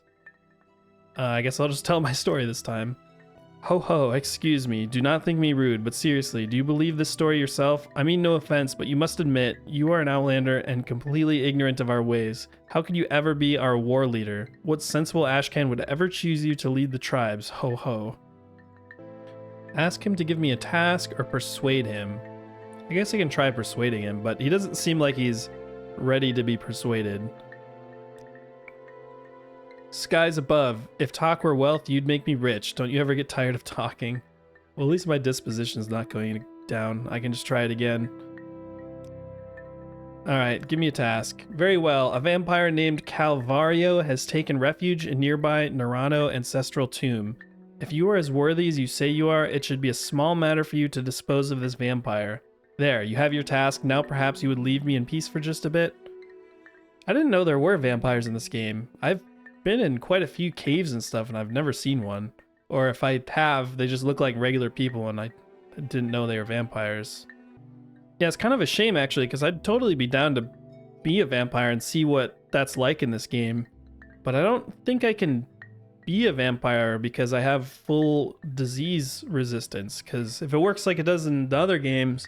[SPEAKER 1] I guess I'll just tell my story this time. Ho ho, excuse me, do not think me rude, but seriously, do you believe this story yourself? I mean no offense, but you must admit, you are an Outlander and completely ignorant of our ways. How could you ever be our war leader? What sensible Ashcan would ever choose you to lead the tribes? Ho ho. Ask him to give me a task or persuade him. I guess I can try persuading him, but he doesn't seem like he's ready to be persuaded. Skies above. If talk were wealth, you'd make me rich. Don't you ever get tired of talking? Well, at least my disposition's not going down. I can just try it again. Alright, give me a task. Very well. A vampire named Calvario has taken refuge in nearby Nerano ancestral tomb. If you are as worthy as you say you are, it should be a small matter for you to dispose of this vampire. There, you have your task. Now perhaps you would leave me in peace for just a bit? I didn't know there were vampires in this game. I've been in quite a few caves and stuff and I've never seen one. Or if I have, they just look like regular people and I didn't know they were vampires. Yeah, it's kind of a shame actually, because I'd totally be down to be a vampire and see what that's like in this game. But I don't think I can be a vampire because I have full disease resistance. Because if it works like it does in the other games,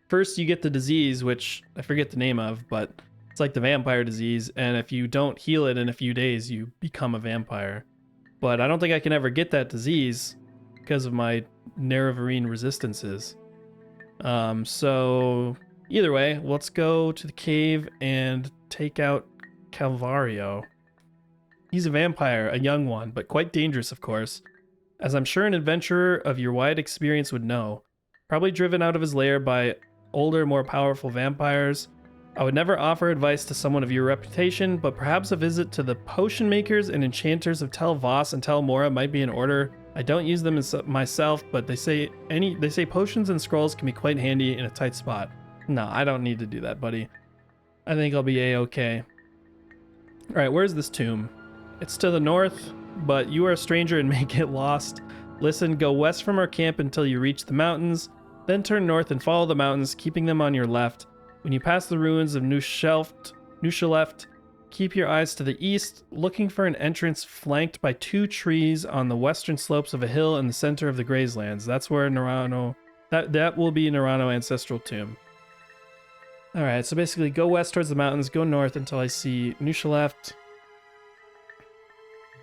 [SPEAKER 1] first you get the disease, which I forget the name of, but it's like the vampire disease, and if you don't heal it in a few days, you become a vampire. But I don't think I can ever get that disease because of my Neravarine resistances. So either way, let's go to the cave and take out Calvario. He's a vampire, a young one, but quite dangerous, of course, as I'm sure an adventurer of your wide experience would know. Probably driven out of his lair by older, more powerful vampires. I would never offer advice to someone of your reputation, but perhaps a visit to the potion makers and enchanters of Tel Voss and Tel Mora might be in order. I don't use them myself, but they say potions and scrolls can be quite handy in a tight spot. No, I don't need to do that, buddy. I think I'll be a-okay. Alright, where's this tomb? It's to the north, but you are a stranger and may get lost. Listen, go west from our camp until you reach the mountains. Then turn north and follow the mountains, keeping them on your left. When you pass the ruins of Nusheleft, keep your eyes to the east, looking for an entrance flanked by 2 trees on the western slopes of a hill in the center of the Grazelands. That's where that will be Nerano Ancestral Tomb. Alright, so basically go west towards the mountains, go north until I see Nusheleft.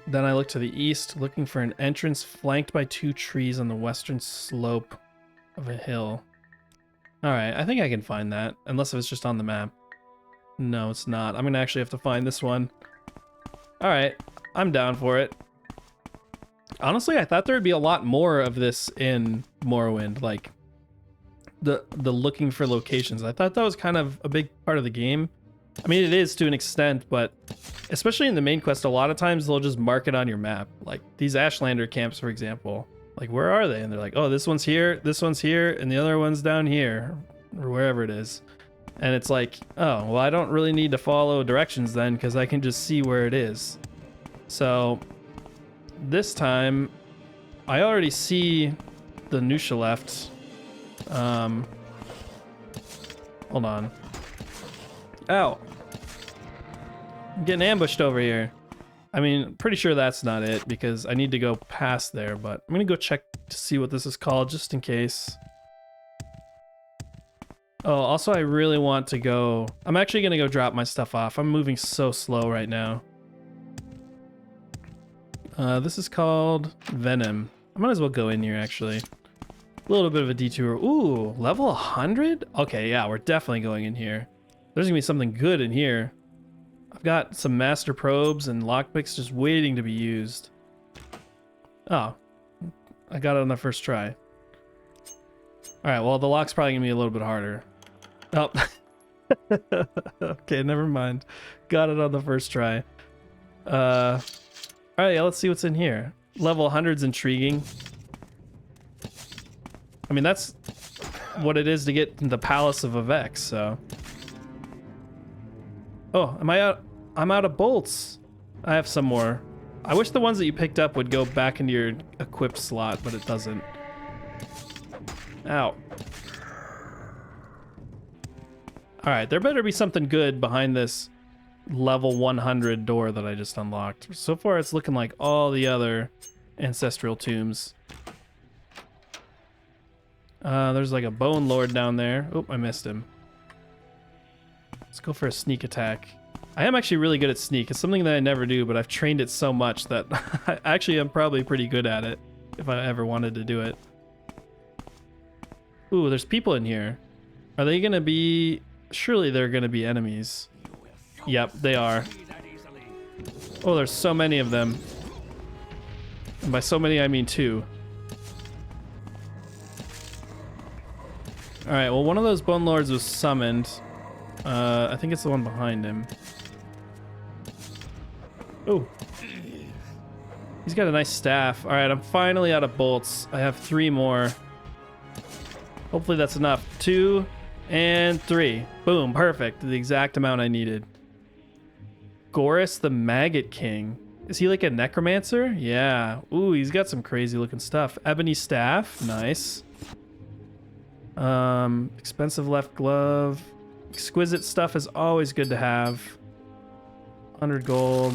[SPEAKER 1] Then I look to the east, looking for an entrance flanked by 2 trees on the western slope of a hill. Alright, I think I can find that, unless it was just on the map. No, it's not. I'm gonna actually have to find this one. Alright, I'm down for it. Honestly, I thought there would be a lot more of this in Morrowind, like the looking for locations. I thought that was kind of a big part of the game. I mean, it is to an extent, but especially in the main quest, a lot of times they'll just mark it on your map. Like these Ashlander camps, for example. Like, where are they? And they're like, oh, this one's here, and the other one's down here, or wherever it is. And it's like, oh, well, I don't really need to follow directions then, because I can just see where it is. So this time, I already see the Nusheleft. Hold on. Ow. I'm getting ambushed over here. I mean, pretty sure that's not it because I need to go past there, but I'm gonna go check to see what this is called just in case. Oh, also I really want to go... I'm actually gonna go drop my stuff off. I'm moving so slow right now. This is called Venom. I might as well go in here actually. A little bit of a detour. Ooh, level 100? Okay, yeah, we're definitely going in here. There's gonna be something good in here. I've got some master probes and lockpicks just waiting to be used. Oh, I got it on the first try. All right, well, the lock's probably gonna be a little bit harder. Oh, okay, never mind. Got it on the first try. All right, yeah, let's see what's in here. Level 100's intriguing. I mean, that's what it is to get in the Palace of Avex, so. Oh, am I out? I'm out of bolts. I have some more. I wish the ones that you picked up would go back into your equipped slot, but it doesn't. Ow. Alright, there better be something good behind this level 100 door that I just unlocked. So far, it's looking like all the other ancestral tombs. There's like a bone lord down there. Oh, I missed him. Let's go for a sneak attack. I am actually really good at sneak. It's something that I never do, but I've trained it so much that I actually am probably pretty good at it if I ever wanted to do it. Ooh, there's people in here. Are they gonna be... Surely they're gonna be enemies. Yep, they are. Oh, there's so many of them. And by so many, I mean 2. Alright, well, one of those Bone Lords was summoned. I think it's the one behind him. Oh. He's got a nice staff. Alright, I'm finally out of bolts. I have 3 more. Hopefully that's enough. 2 and 3. Boom, perfect. The exact amount I needed. Gorus the Maggot King. Is he like a necromancer? Yeah. Ooh, he's got some crazy looking stuff. Ebony staff. Nice. Expensive left glove. Exquisite stuff is always good to have. 100 gold.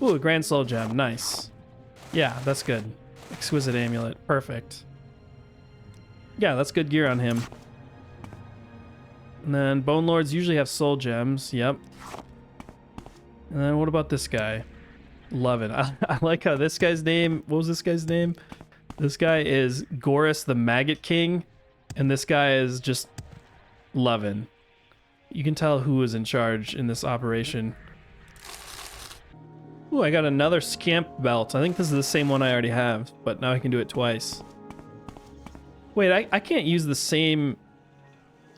[SPEAKER 1] Ooh, a grand soul gem. Nice. Yeah, that's good. Exquisite amulet. Perfect. Yeah, that's good gear on him. And then Bone Lords usually have soul gems. Yep. And then what about this guy? Love it. I like how this guy's name... What was this guy's name? This guy is Gorus the Maggot King. And this guy is just loving. You can tell who is in charge in this operation. Ooh, I got another scamp belt. I think this is the same one I already have, but now I can do it twice. Wait, I can't use the same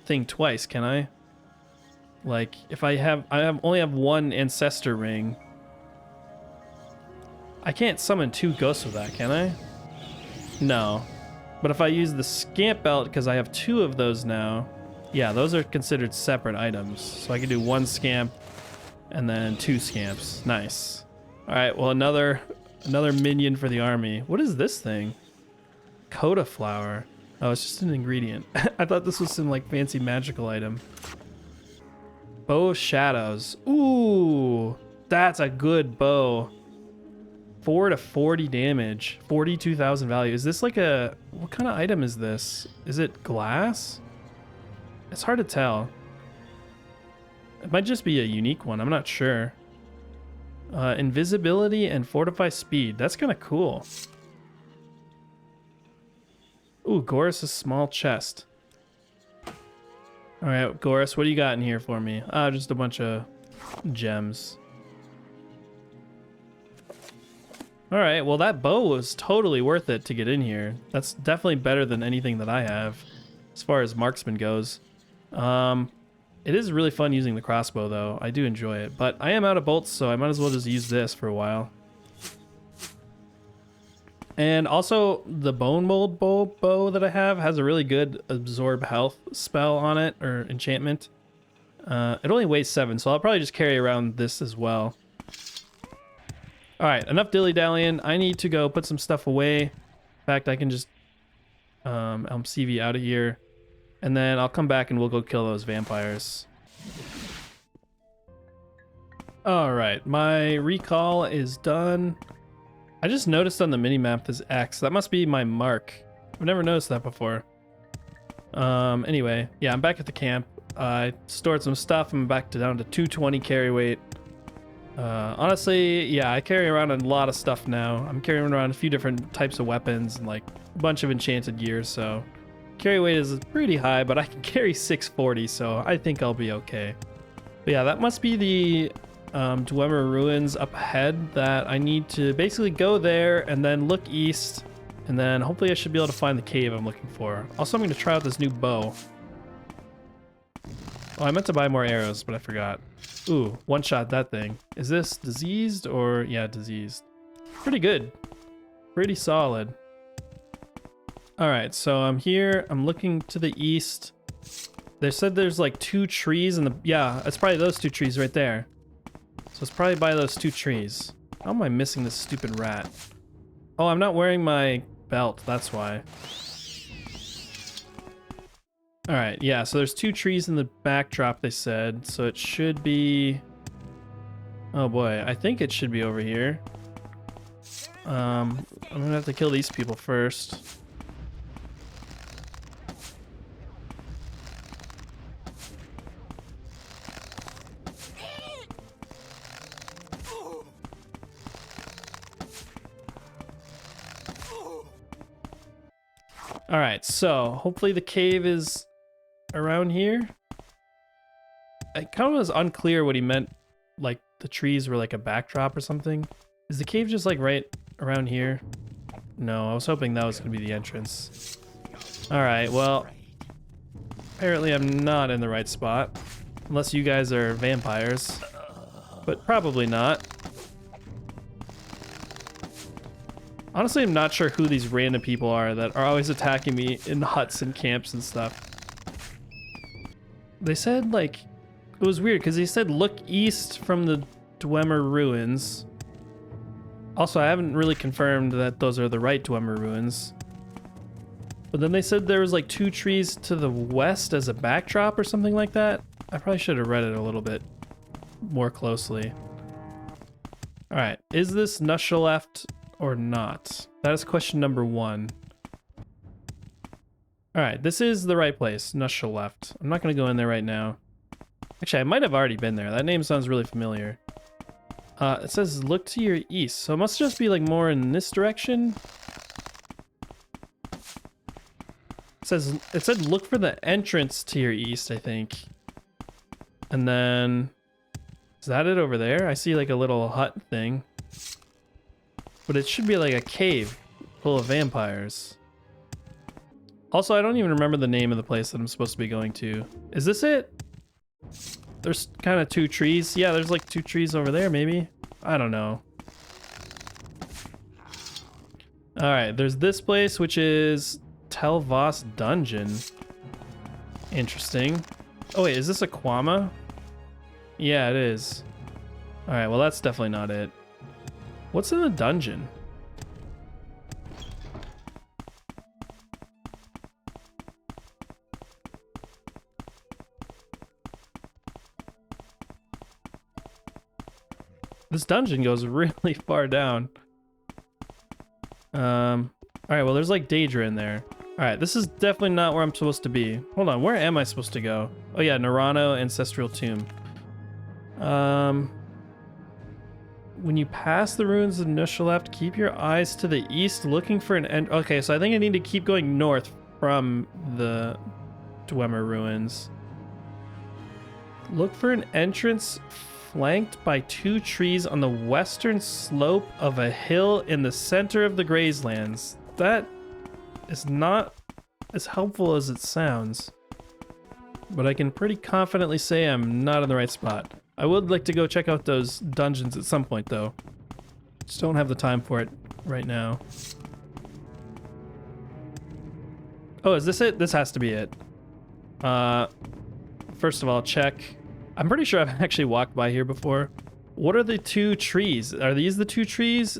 [SPEAKER 1] thing twice, can I? Like, if I only have 1 ancestor ring. I can't summon 2 ghosts with that, can I? No. But if I use the scamp belt, because I have 2 of those now, yeah, those are considered separate items. So I can do 1 scamp and then 2 scamps. Nice. All right, well, another minion for the army. What is this thing? Coda flower. Oh, it's just an ingredient. I thought this was some like fancy magical item. Bow of Shadows. Ooh, that's a good bow. 4 to 40 damage, 42,000 value. Is this like a, what kind of item is this? Is it glass? It's hard to tell. It might just be a unique one. I'm not sure. Invisibility and fortify speed. That's kind of cool. Ooh, Goris' small chest. All right, Goris, what do you got in here for me? Just a bunch of gems. All right, well, that bow was totally worth it to get in here. That's definitely better than anything that I have as far as marksman goes. It is really fun using the crossbow, though. I do enjoy it, but I am out of bolts, so I might as well just use this for a while. And also, the bone mold bow that I have has a really good absorb health spell on it, or enchantment. It only weighs 7, so I'll probably just carry around this as well. All right, enough dilly-dallying. I need to go put some stuff away. In fact, I can just CV out of here, and then I'll come back and we'll go kill those vampires. All right, my recall is done. I just noticed on the minimap this X. That must be my mark. I've never noticed that before. Anyway, yeah, I'm back at the camp. I stored some stuff. I'm back down to 220 carry weight. Honestly, yeah, I carry around a lot of stuff now. I'm carrying around a few different types of weapons and like a bunch of enchanted gear, so carry weight is pretty high, but I can carry 640, so I think I'll be okay. But yeah, that must be the Dwemer ruins up ahead that I need to basically go there and then look east, and then hopefully I should be able to find the cave I'm looking for. Also, I'm going to try out this new bow. Oh, I meant to buy more arrows, but I forgot. Ooh, one shot that thing. Is this diseased or, yeah, diseased? Pretty good. Pretty solid. All right, so I'm here. I'm looking to the east. They said there's like 2 trees in the, yeah, it's probably those 2 trees right there. So it's probably by those 2 trees. How am I missing this stupid rat? Oh, I'm not wearing my belt, that's why. All right, yeah, so there's 2 trees in the backdrop, they said, so it should be... Oh boy, I think it should be over here. I'm gonna have to kill these people first. All right, so hopefully the cave is around here. It kind of was unclear what he meant, like the trees were like a backdrop or something. Is the cave just like right around here? No, I was hoping that was gonna be the entrance. All right, well, apparently I'm not in the right spot, unless you guys are vampires, but probably not. Honestly, I'm not sure who these random people are that are always attacking me in huts and camps and stuff. They said, like, it was weird because they said look east from the Dwemer ruins. Also, I haven't really confirmed that those are the right Dwemer ruins. But then they said there was like 2 trees to the west as a backdrop or something like that. I probably should have read it a little bit more closely. All right, is this Nushaleft or not? That is question number 1. All right, this is the right place, Nushaleft. I'm not gonna go in there right now. Actually, I might have already been there. That name sounds really familiar. It says look to your east, so it must just be like more in this direction. It said look for the entrance to your east, I think. And then, is that it over there? I see like a little hut thing. But it should be like a cave full of vampires. Also, I don't even remember the name of the place that I'm supposed to be going to. Is this it? There's kind of 2 trees. Yeah, there's like 2 trees over there, maybe. I don't know. All right, there's this place, which is Telvos Dungeon. Interesting. Oh wait, is this a Kwama? Yeah, it is. All right, well that's definitely not it. What's in the dungeon? This dungeon goes really far down. Alright, well there's like Daedra in there. Alright, this is definitely not where I'm supposed to be. Hold on, where am I supposed to go? Oh yeah, Nerano Ancestral Tomb. When you pass the ruins of Nushaleft, keep your eyes to the east looking for an end. Okay, so I think I need to keep going north from the Dwemer ruins. Look for an entrance flanked by 2 trees on the western slope of a hill in the center of the Grazelands. That is not as helpful as it sounds, but I can pretty confidently say I'm not in the right spot. I would like to go check out those dungeons at some point though. Just don't have the time for it right now. Oh, is this it? This has to be it. First of all, check. I'm pretty sure I've actually walked by here before. What are the 2 trees? Are these the 2 trees?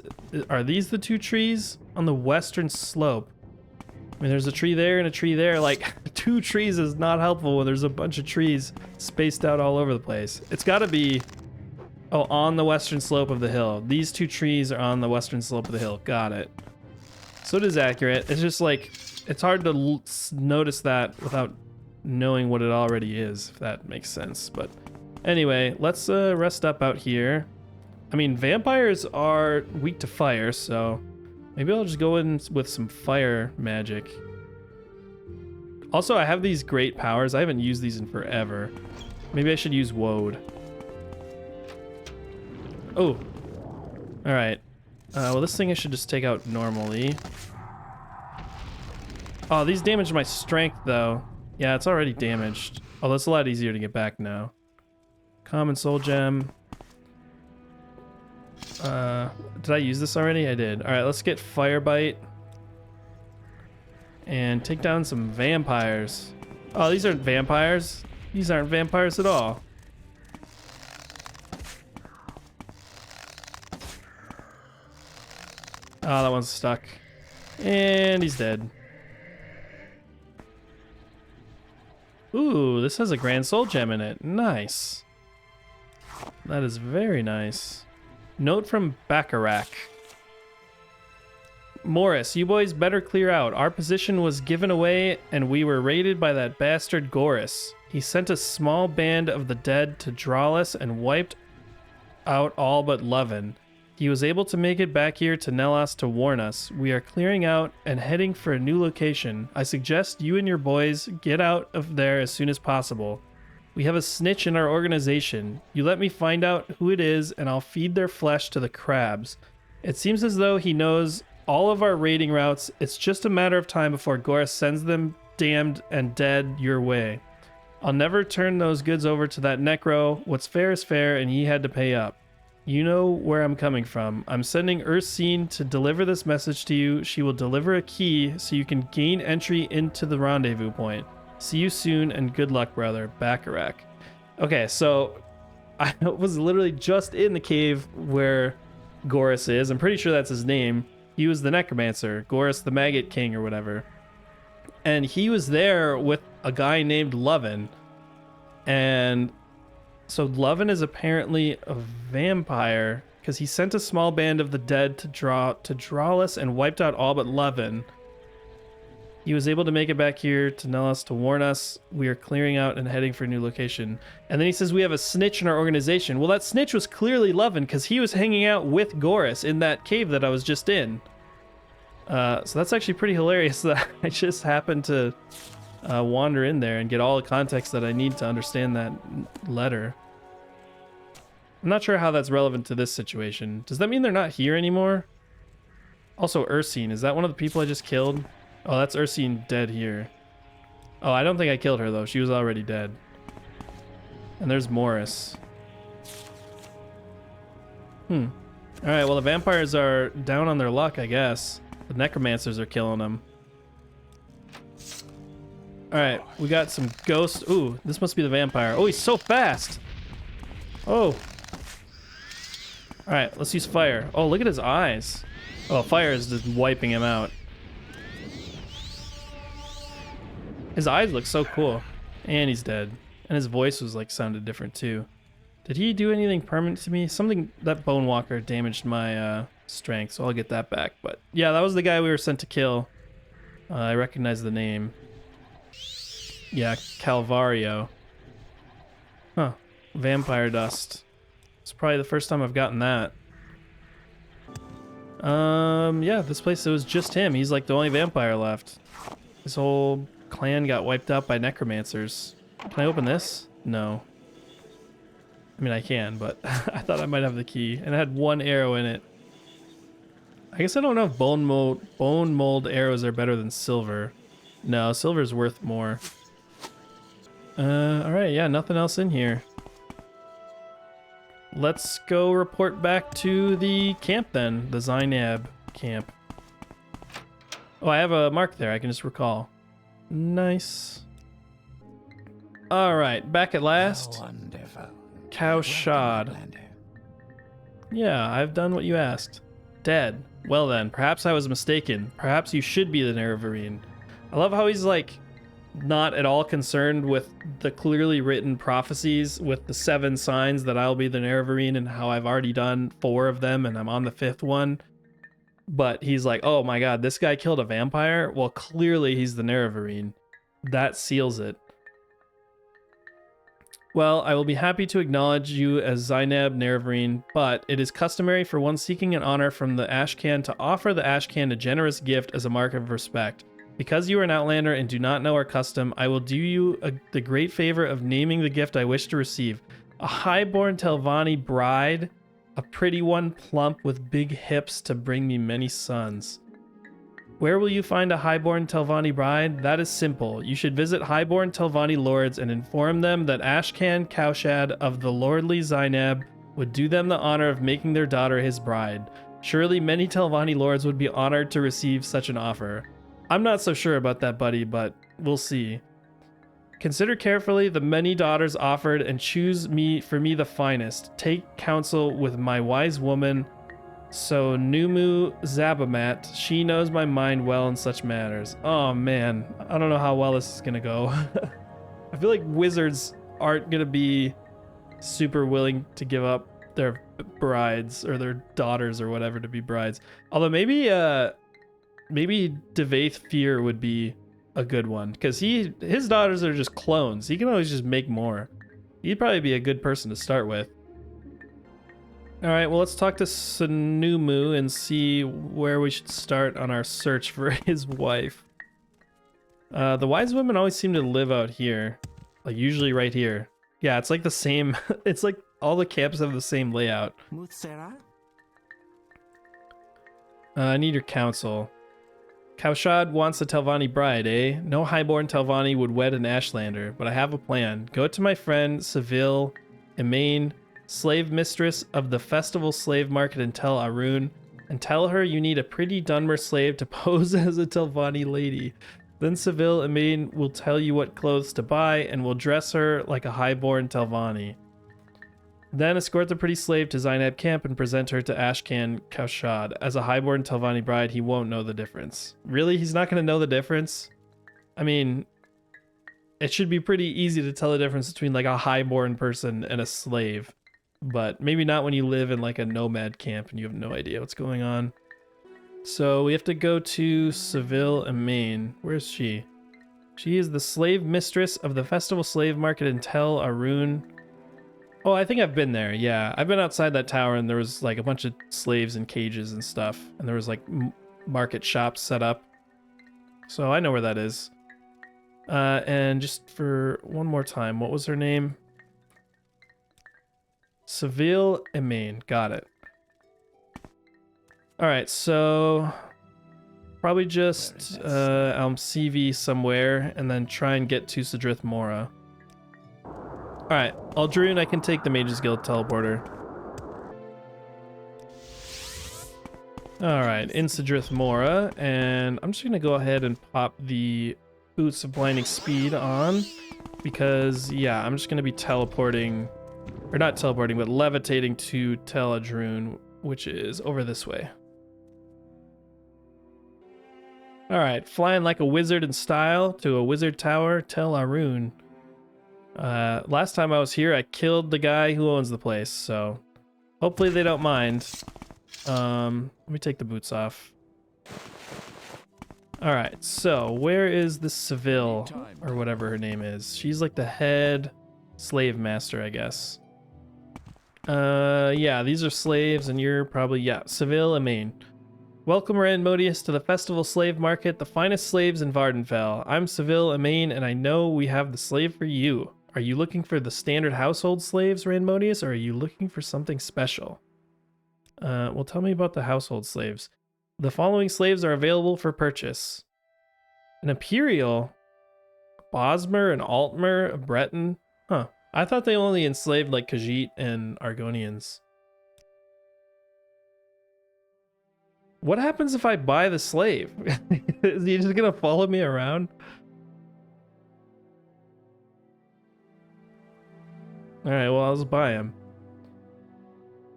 [SPEAKER 1] Are these the 2 trees on the western slope? I mean, there's a tree there and a tree there. Like, 2 trees is not helpful when there's a bunch of trees spaced out all over the place. It's got to be, oh, on the western slope of the hill. These 2 trees are on the western slope of the hill. Got it. So it is accurate. It's just like, it's hard to notice that without knowing what it already is, if that makes sense. But anyway, let's rest up out here. I mean, vampires are weak to fire, so maybe I'll just go in with some fire magic. Also, I have these great powers. I haven't used these in forever. Maybe I should use Woad. Oh. Alright. Well, this thing I should just take out normally. Oh, these damage my strength, though. Yeah, it's already damaged. Oh, that's a lot easier to get back now. Common Soul Gem. Did I use this already? I did. Alright, let's get Fire Bite. And take down some vampires. Oh, these aren't vampires. These aren't vampires at all. Oh, that one's stuck. And he's dead. Ooh, this has a Grand Soul Gem in it. Nice. That is very nice. Note from Bacharach. Morris, you boys better clear out. Our position was given away and we were raided by that bastard Goris. He sent a small band of the dead to draw us and wiped out all but Lovin. He was able to make it back here to Nellos to warn us. We are clearing out and heading for a new location. I suggest you and your boys get out of there as soon as possible. We have a snitch in our organization. You let me find out who it is and I'll feed their flesh to the crabs. It seems as though he knows all of our raiding routes. It's just a matter of time before Goris sends them damned and dead your way. I'll never turn those goods over to that necro. What's fair is fair and he had to pay up. You know where I'm coming from. I'm sending Ursine to deliver this message to you. She will deliver a key so you can gain entry into the rendezvous point. See you soon and good luck, brother. Bacharach. Okay, so I was literally just in the cave where Goris is. I'm pretty sure that's his name. He was the necromancer, Goris the Maggot King or whatever. And he was there with a guy named Lovin. And so Lovin is apparently a vampire because he sent a small band of the dead to draw us and wiped out all but Lovin. He was able to make it back here to Nellos to warn us. We are clearing out and heading for a new location. And then he says we have a snitch in our organization. Well, that snitch was clearly Lovin because he was hanging out with Goris in that cave that I was just in. So that's actually pretty hilarious that I just happened to wander in there and get all the context that I need to understand that letter. I'm not sure how that's relevant to this situation. Does that mean they're not here anymore? Also, Ursine, is that one of the people I just killed? Oh, that's Ursine dead here. Oh, I don't think I killed her though. She was already dead. And there's Morris. Alright, well the vampires are down on their luck, I guess. The necromancers are killing them. Alright, we got some ghosts. Ooh, this must be the vampire. Oh, he's so fast! Oh. Alright, let's use fire. Oh, look at his eyes. Oh, fire is just wiping him out. His eyes look so cool. And he's dead. And his voice was like sounded different too. Did he do anything permanent to me? Something, that Bone Walker damaged my strength, so I'll get that back. But yeah, that was the guy we were sent to kill. I recognize the name. Yeah, Calvario. Huh. Vampire dust. It's probably the first time I've gotten that. Yeah, this place, it was just him. He's like the only vampire left. His whole clan got wiped out by necromancers. Can I open this? No. I mean, I can, but I thought I might have the key. And it had one arrow in it. I guess I don't know if bone mold arrows are better than silver. No, silver's worth more. Alright, yeah, nothing else in here. Let's go report back to the camp then, the Zainab camp. Oh, I have a mark there, I can just recall. Nice. Alright, back at last.
[SPEAKER 2] Wonderful.
[SPEAKER 1] Cow shod. Yeah, I've done what you asked. Dead. Well then, perhaps I was mistaken. Perhaps you should be the Neravarine. I love how he's like not at all concerned with the clearly written prophecies with the 7 signs that I'll be the Neravarine and how I've already done 4 of them and I'm on the 5th one. But he's like, oh my god, this guy killed a vampire? Well, clearly he's the Neravarine. That seals it. Well, I will be happy to acknowledge you as Zainab Neravarine, but it is customary for one seeking an honor from the Ashcan to offer the Ashcan a generous gift as a mark of respect. Because you are an outlander and do not know our custom, I will do you the great favor of naming the gift I wish to receive. A highborn Telvanni bride, a pretty one plump with big hips to bring me many sons. Where will you find a highborn Telvanni bride? That is simple. You should visit highborn Telvanni lords and inform them that Ashcan Cowshad of the lordly Zainab would do them the honor of making their daughter his bride. Surely many Telvanni lords would be honored to receive such an offer. I'm not so sure about that, buddy, but we'll see. Consider carefully the many daughters offered and choose for me the finest. Take counsel with my wise woman, so Numu Zabamat. She knows my mind well in such matters. Oh man, I don't know how well this is gonna go. I feel like wizards aren't gonna be super willing to give up their brides or their daughters or whatever to be brides. Although maybe Devaith Fear would be a good one, because his daughters are just clones. He can always just make more. He'd probably be a good person to start with. All right, well, let's talk to Sunumu and see where we should start on our search for his wife. The wise women always seem to live out here, like usually right here. Yeah, it's like the same. It's like all the camps have the same layout. I need your counsel. Cowshad wants a Telvanni bride, eh? No highborn Telvanni would wed an Ashlander, but I have a plan. Go to my friend Seville Emain, slave mistress of the festival slave market in Tel Arun, and tell her you need a pretty Dunmer slave to pose as a Telvanni lady. Then Seville Emain will tell you what clothes to buy and will dress her like a highborn Telvanni. Then escort the pretty slave to Zainab camp and present her to Ashcan Cowshad. As a highborn Telvanni bride, he won't know the difference. Really? He's not going to know the difference? I mean, it should be pretty easy to tell the difference between like a highborn person and a slave. But maybe not when you live in like a nomad camp and you have no idea what's going on. So we have to go to Seville Emain. Where's she? She is the slave mistress of the festival slave market in Tel Arun. Oh, I think I've been there. Yeah, I've been outside that tower and there was like a bunch of slaves in cages and stuff. And there was like market shops set up. So I know where that is. And just for one more time, what was her name? Seville Emain. Got it. All right, so probably just CV somewhere and then try and get to Sidrith Mora. All right, Aldrune, I can take the Mages Guild teleporter. All right, in Sidrith Mora, and I'm just gonna go ahead and pop the Boots of Blinding Speed on because, yeah, I'm just gonna be teleporting, or not teleporting, but levitating to Tel Adrune, which is over this way. All right, flying like a wizard in style to a wizard tower, Tel Arun. Last time I was here, I killed the guy who owns the place, so hopefully they don't mind. Let me take the boots off. All right, so where is this Seville, or whatever her name is? She's like the head slave master, I guess. Yeah, these are slaves, and you're probably, yeah, Seville Amain. Welcome, Ranmodius, to the Festival Slave Market, the finest slaves in Vardenfell. I'm Seville Amain, and I know we have the slave for you. Are you looking for the standard household slaves, Ranmodius, or are you looking for something special? Well, tell me about the household slaves. The following slaves are available for purchase. An Imperial, Bosmer, an Altmer, a Breton. Huh. I thought they only enslaved like Khajiit and Argonians. What happens if I buy the slave? Is he just gonna follow me around? Alright, well, I'll just buy him.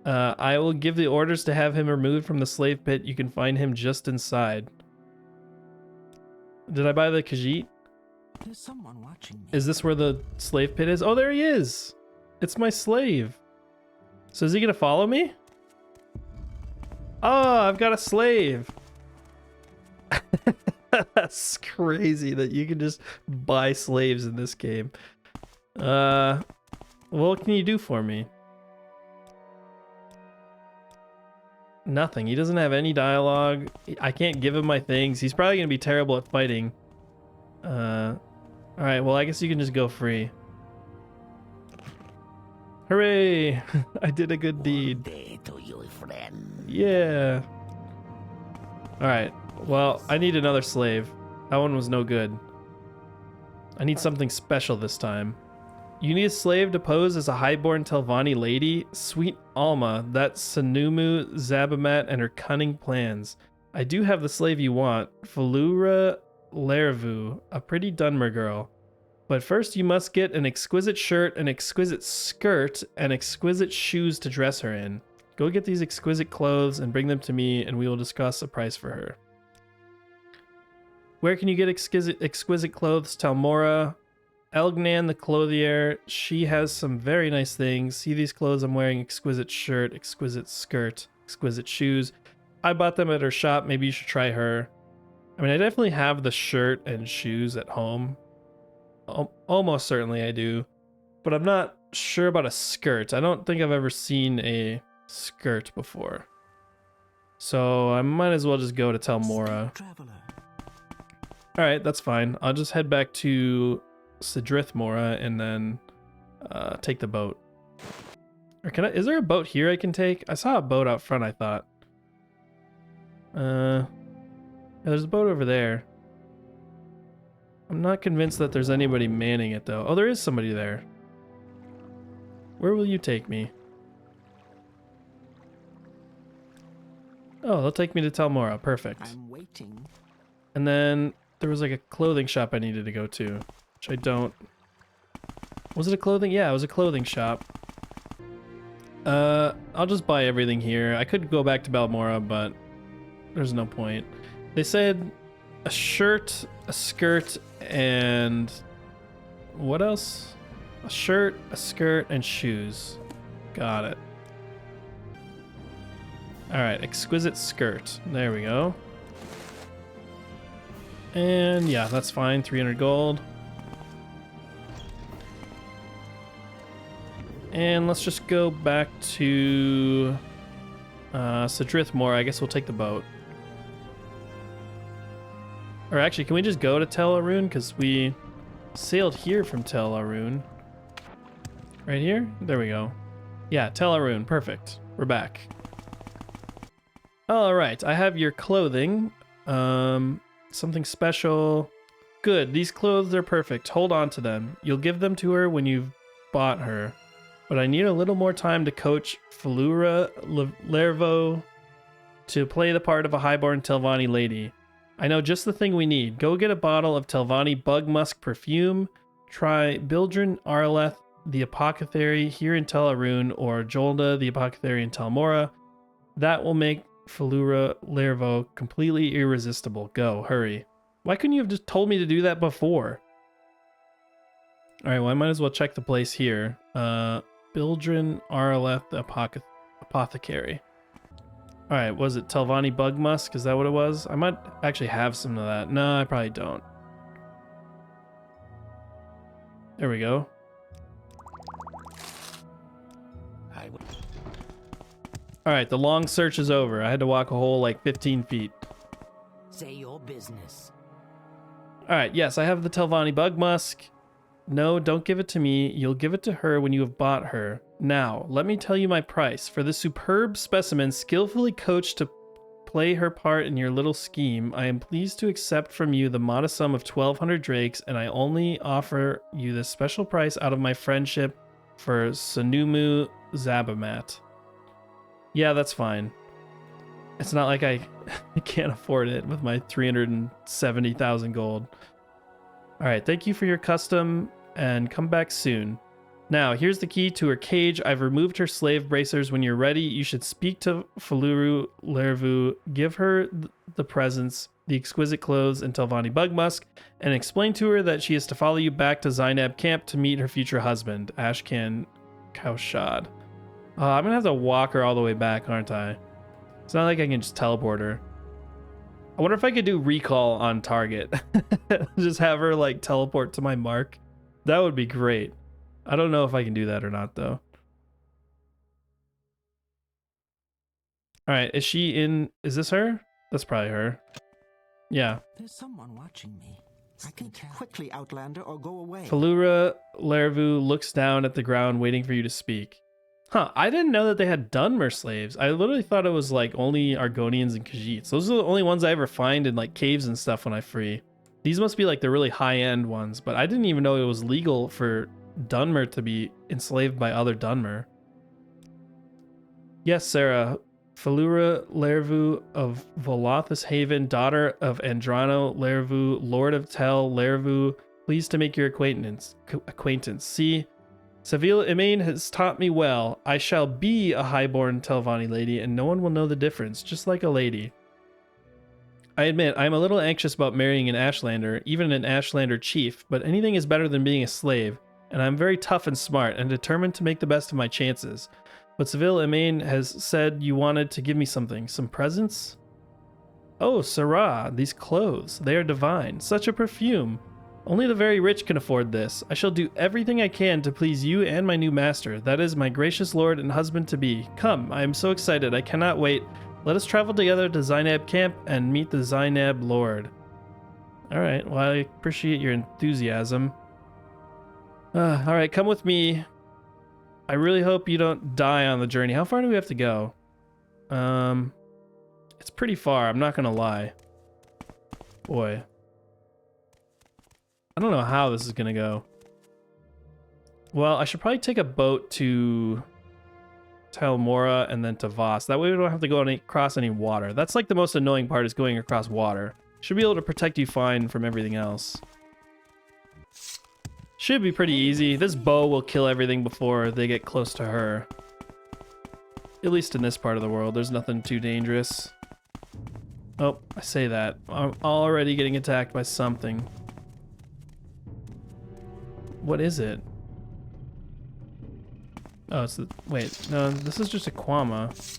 [SPEAKER 1] I will give the orders to have him removed from the slave pit. You can find him just inside. Did I buy the Khajiit?
[SPEAKER 2] There's someone watching me.
[SPEAKER 1] Is this where the slave pit is? Oh, there he is! It's my slave. So is he gonna follow me? Oh, I've got a slave. That's crazy that you can just buy slaves in this game. What can you do for me? Nothing. He doesn't have any dialogue. I can't give him my things. He's probably gonna be terrible at fighting. Alright, well, I guess you can just go free. Hooray! I did a good deed. Yeah. Alright, well, I need another slave. That one was no good. I need something special this time. You need a slave to pose as a highborn Telvanni lady? Sweet Alma, that's Sanumu, Zabamat, and her cunning plans. I do have the slave you want, Falura Lervu, a pretty Dunmer girl. But first you must get an exquisite shirt, an exquisite skirt, and exquisite shoes to dress her in. Go get these exquisite clothes and bring them to me, and we will discuss a price for her. Where can you get exquisite clothes? Talmora. Elgnan the clothier. She has some very nice things. See these clothes I'm wearing? Exquisite shirt, exquisite skirt, exquisite shoes. I bought them at her shop. Maybe you should try her. I mean, I definitely have the shirt and shoes at home. Almost certainly I do. But I'm not sure about a skirt. I don't think I've ever seen a skirt before. So I might as well just go to Telmora. Alright, that's fine. I'll just head back to Sidrith Mora and then take the boat. Or can I? Is there a boat here I can take? I saw a boat out front, I thought. Yeah, there's a boat over there. I'm not convinced that there's anybody manning it though. Oh, there is somebody there. Where will you take me? Oh, they'll take me to Telmora. Perfect.
[SPEAKER 2] I'm waiting.
[SPEAKER 1] And then there was like a clothing shop I needed to go to, which I don't. Was it a clothing? Yeah, it was a clothing shop. I'll just buy everything here. I could go back to Balmora, but there's no point. They said a shirt, a skirt, and what else? A shirt, a skirt, and shoes. Got it. All right, exquisite skirt. There we go. And yeah, that's fine. 300 gold. And let's just go back to Sidrith Mora. I guess we'll take the boat. Or actually, can we just go to Tel Arun? Because we sailed here from Tel Arun. Right here? There we go. Yeah, Tel Arun. Perfect. We're back. All right, I have your clothing. Something special. Good. These clothes are perfect. Hold on to them. You'll give them to her when you've bought her. But I need a little more time to coach Falura Lervo to play the part of a highborn Telvanni lady. I know just the thing we need. Go get a bottle of Telvanni bug musk perfume. Try Bildrin Arleth, the apothecary here in Tel Arun, or Jolda, the apothecary in Telmora. That will make Falura Lervo completely irresistible. Go, hurry. Why couldn't you have just told me to do that before? All right, well, I might as well check the place here. Bildrin Arleth Apothecary. All right, was it Telvanni Bug Musk? Is that what it was? I might actually have some of that. No, I probably don't. There we go. All right, the long search is over. I had to walk a whole like 15 feet.
[SPEAKER 2] Say your business.
[SPEAKER 1] All right, yes, I have the Telvanni Bug Musk. No, don't give it to me. You'll give it to her when you have bought her. Now, let me tell you my price. For this superb specimen, skillfully coached to play her part in your little scheme, I am pleased to accept from you the modest sum of 1,200 drakes, and I only offer you this special price out of my friendship for Sanumu Zabamat. Yeah, that's fine. It's not like I can't afford it with my 370,000 gold. All right, thank you for your custom, and come back soon. Now, here's the key to her cage. I've removed her slave bracers. When you're ready, you should speak to Faluru Lervu, give her the presents, the exquisite clothes, and Telvanni Bug Musk, and explain to her that she is to follow you back to Zainab camp to meet her future husband, Ashkan Kaushad. I'm gonna have to walk her all the way back, aren't I? It's not like I can just teleport her. I wonder if I could do recall on target. Just have her like teleport to my mark. That would be great. I don't know if I can do that or not though. All right, is she in? Is this her? That's probably her. Yeah.
[SPEAKER 2] There's someone watching me. I can tell. Quickly, Outlander, or go away.
[SPEAKER 1] Falura Lervu looks down at the ground, waiting for you to speak. Huh, I didn't know that they had Dunmer slaves. I literally thought it was like only Argonians and Khajiits. Those are the only ones I ever find in like caves and stuff when I free. These must be like the really high-end ones, but I didn't even know it was legal for Dunmer to be enslaved by other Dunmer. Yes, Sarah. Falura Lervu of Velothis Haven, daughter of Andrano Lervu, Lord of Tel Lervu, pleased to make your acquaintance. See, Seville Imain has taught me well. I shall be a highborn Telvanni lady, and no one will know the difference, just like a lady. I admit, I am a little anxious about marrying an Ashlander, even an Ashlander chief, but anything is better than being a slave, and I'm very tough and smart, and determined to make the best of my chances. But Seville Imain has said you wanted to give me something. Some presents? Oh, Sarah, these clothes. They are divine. Such a perfume. Only the very rich can afford this. I shall do everything I can to please you and my new master. That is my gracious lord and husband-to-be. Come, I am so excited. I cannot wait. Let us travel together to Zainab camp and meet the Zainab lord. All right, well, I appreciate your enthusiasm. All right, come with me. I really hope you don't die on the journey. How far do we have to go? It's pretty far, I'm not gonna lie. Boy. I don't know how this is gonna go. Well, I should probably take a boat to Telmora and then to Voss. That way we don't have to go across any water. That's like the most annoying part, is going across water. Should be able to protect you fine from everything else. Should be pretty easy. This bow will kill everything before they get close to her. At least in this part of the world, there's nothing too dangerous. Oh, I say that. I'm already getting attacked by something. What is it? Oh, it's the... Wait, no, this is just a Quama.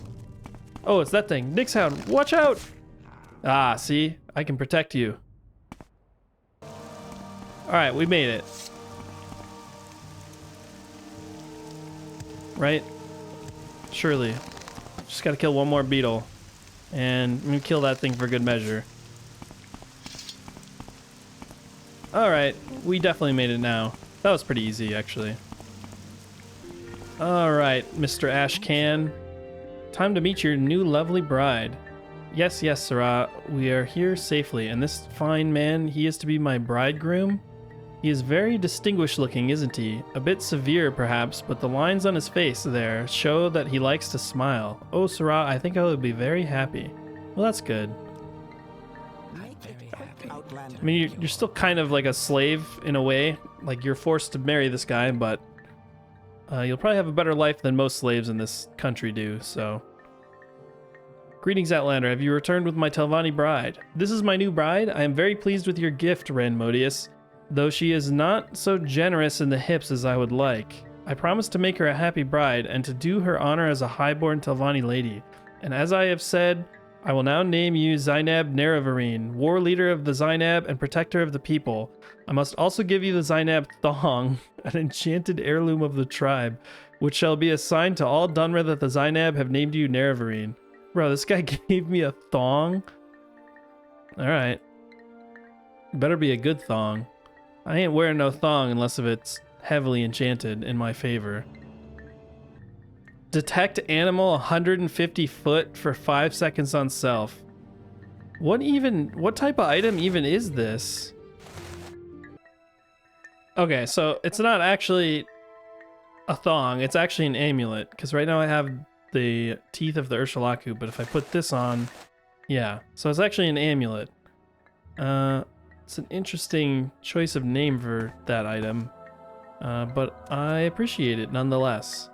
[SPEAKER 1] Oh, it's that thing. Nixhound, watch out! Ah, see? I can protect you. Alright, we made it. Right? Surely. Just gotta kill one more beetle. And I'm gonna kill that thing for good measure. Alright, we definitely made it now. That was pretty easy, actually. Alright, Mr. Ashcan. Time to meet your new lovely bride. Yes, yes, Sarah, we are here safely, and this fine man, he is to be my bridegroom? He is very distinguished looking, isn't he? A bit severe, perhaps, but the lines on his face there show that he likes to smile. Oh, Sarah, I think I would be very happy. Well, that's good. I mean, you're still kind of like a slave in a way. Like, you're forced to marry this guy, but you'll probably have a better life than most slaves in this country do, so... Greetings, Outlander. Have you returned with my Telvanni bride? This is my new bride. I am very pleased with your gift, Ranmodius. though she is not so generous in the hips as I would like. I promise to make her a happy bride and to do her honor as a highborn Telvanni lady. And as I have said, I will now name you Zainab Neravarine, war leader of the Zainab and protector of the people. I must also give you the Zainab thong, an enchanted heirloom of the tribe, which shall be assigned to all Dunra that the Zainab have named you Neravarine. Bro, this guy gave me a thong? Alright. Better be a good thong. I ain't wearing no thong unless if it's heavily enchanted in my favor. Detect animal 150 foot for 5 seconds on self. What type of item even is this? Okay, so it's not actually a thong, it's actually an amulet, because right now I have the teeth of the Ursulaku, but if I put this on, yeah, so it's actually an amulet. It's an interesting choice of name for that item, but I appreciate it nonetheless.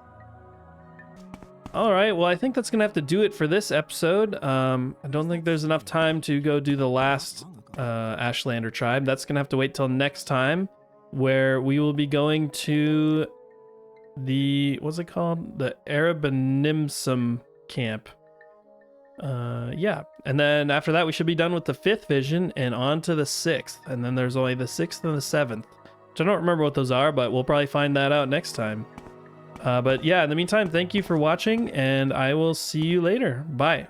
[SPEAKER 1] Alright, well I think that's gonna have to do it for this episode. I don't think there's enough time to go do the last Ashlander tribe. That's gonna have to wait till next time, where we will be going to the, what's it called? The Arabanimsum camp. Yeah, and then after that we should be done with the 5th vision and on to the 6th, and then there's only the 6th and the 7th, which I don't remember what those are, but we'll probably find that out next time. But yeah, in the meantime, thank you for watching, and I will see you later. Bye.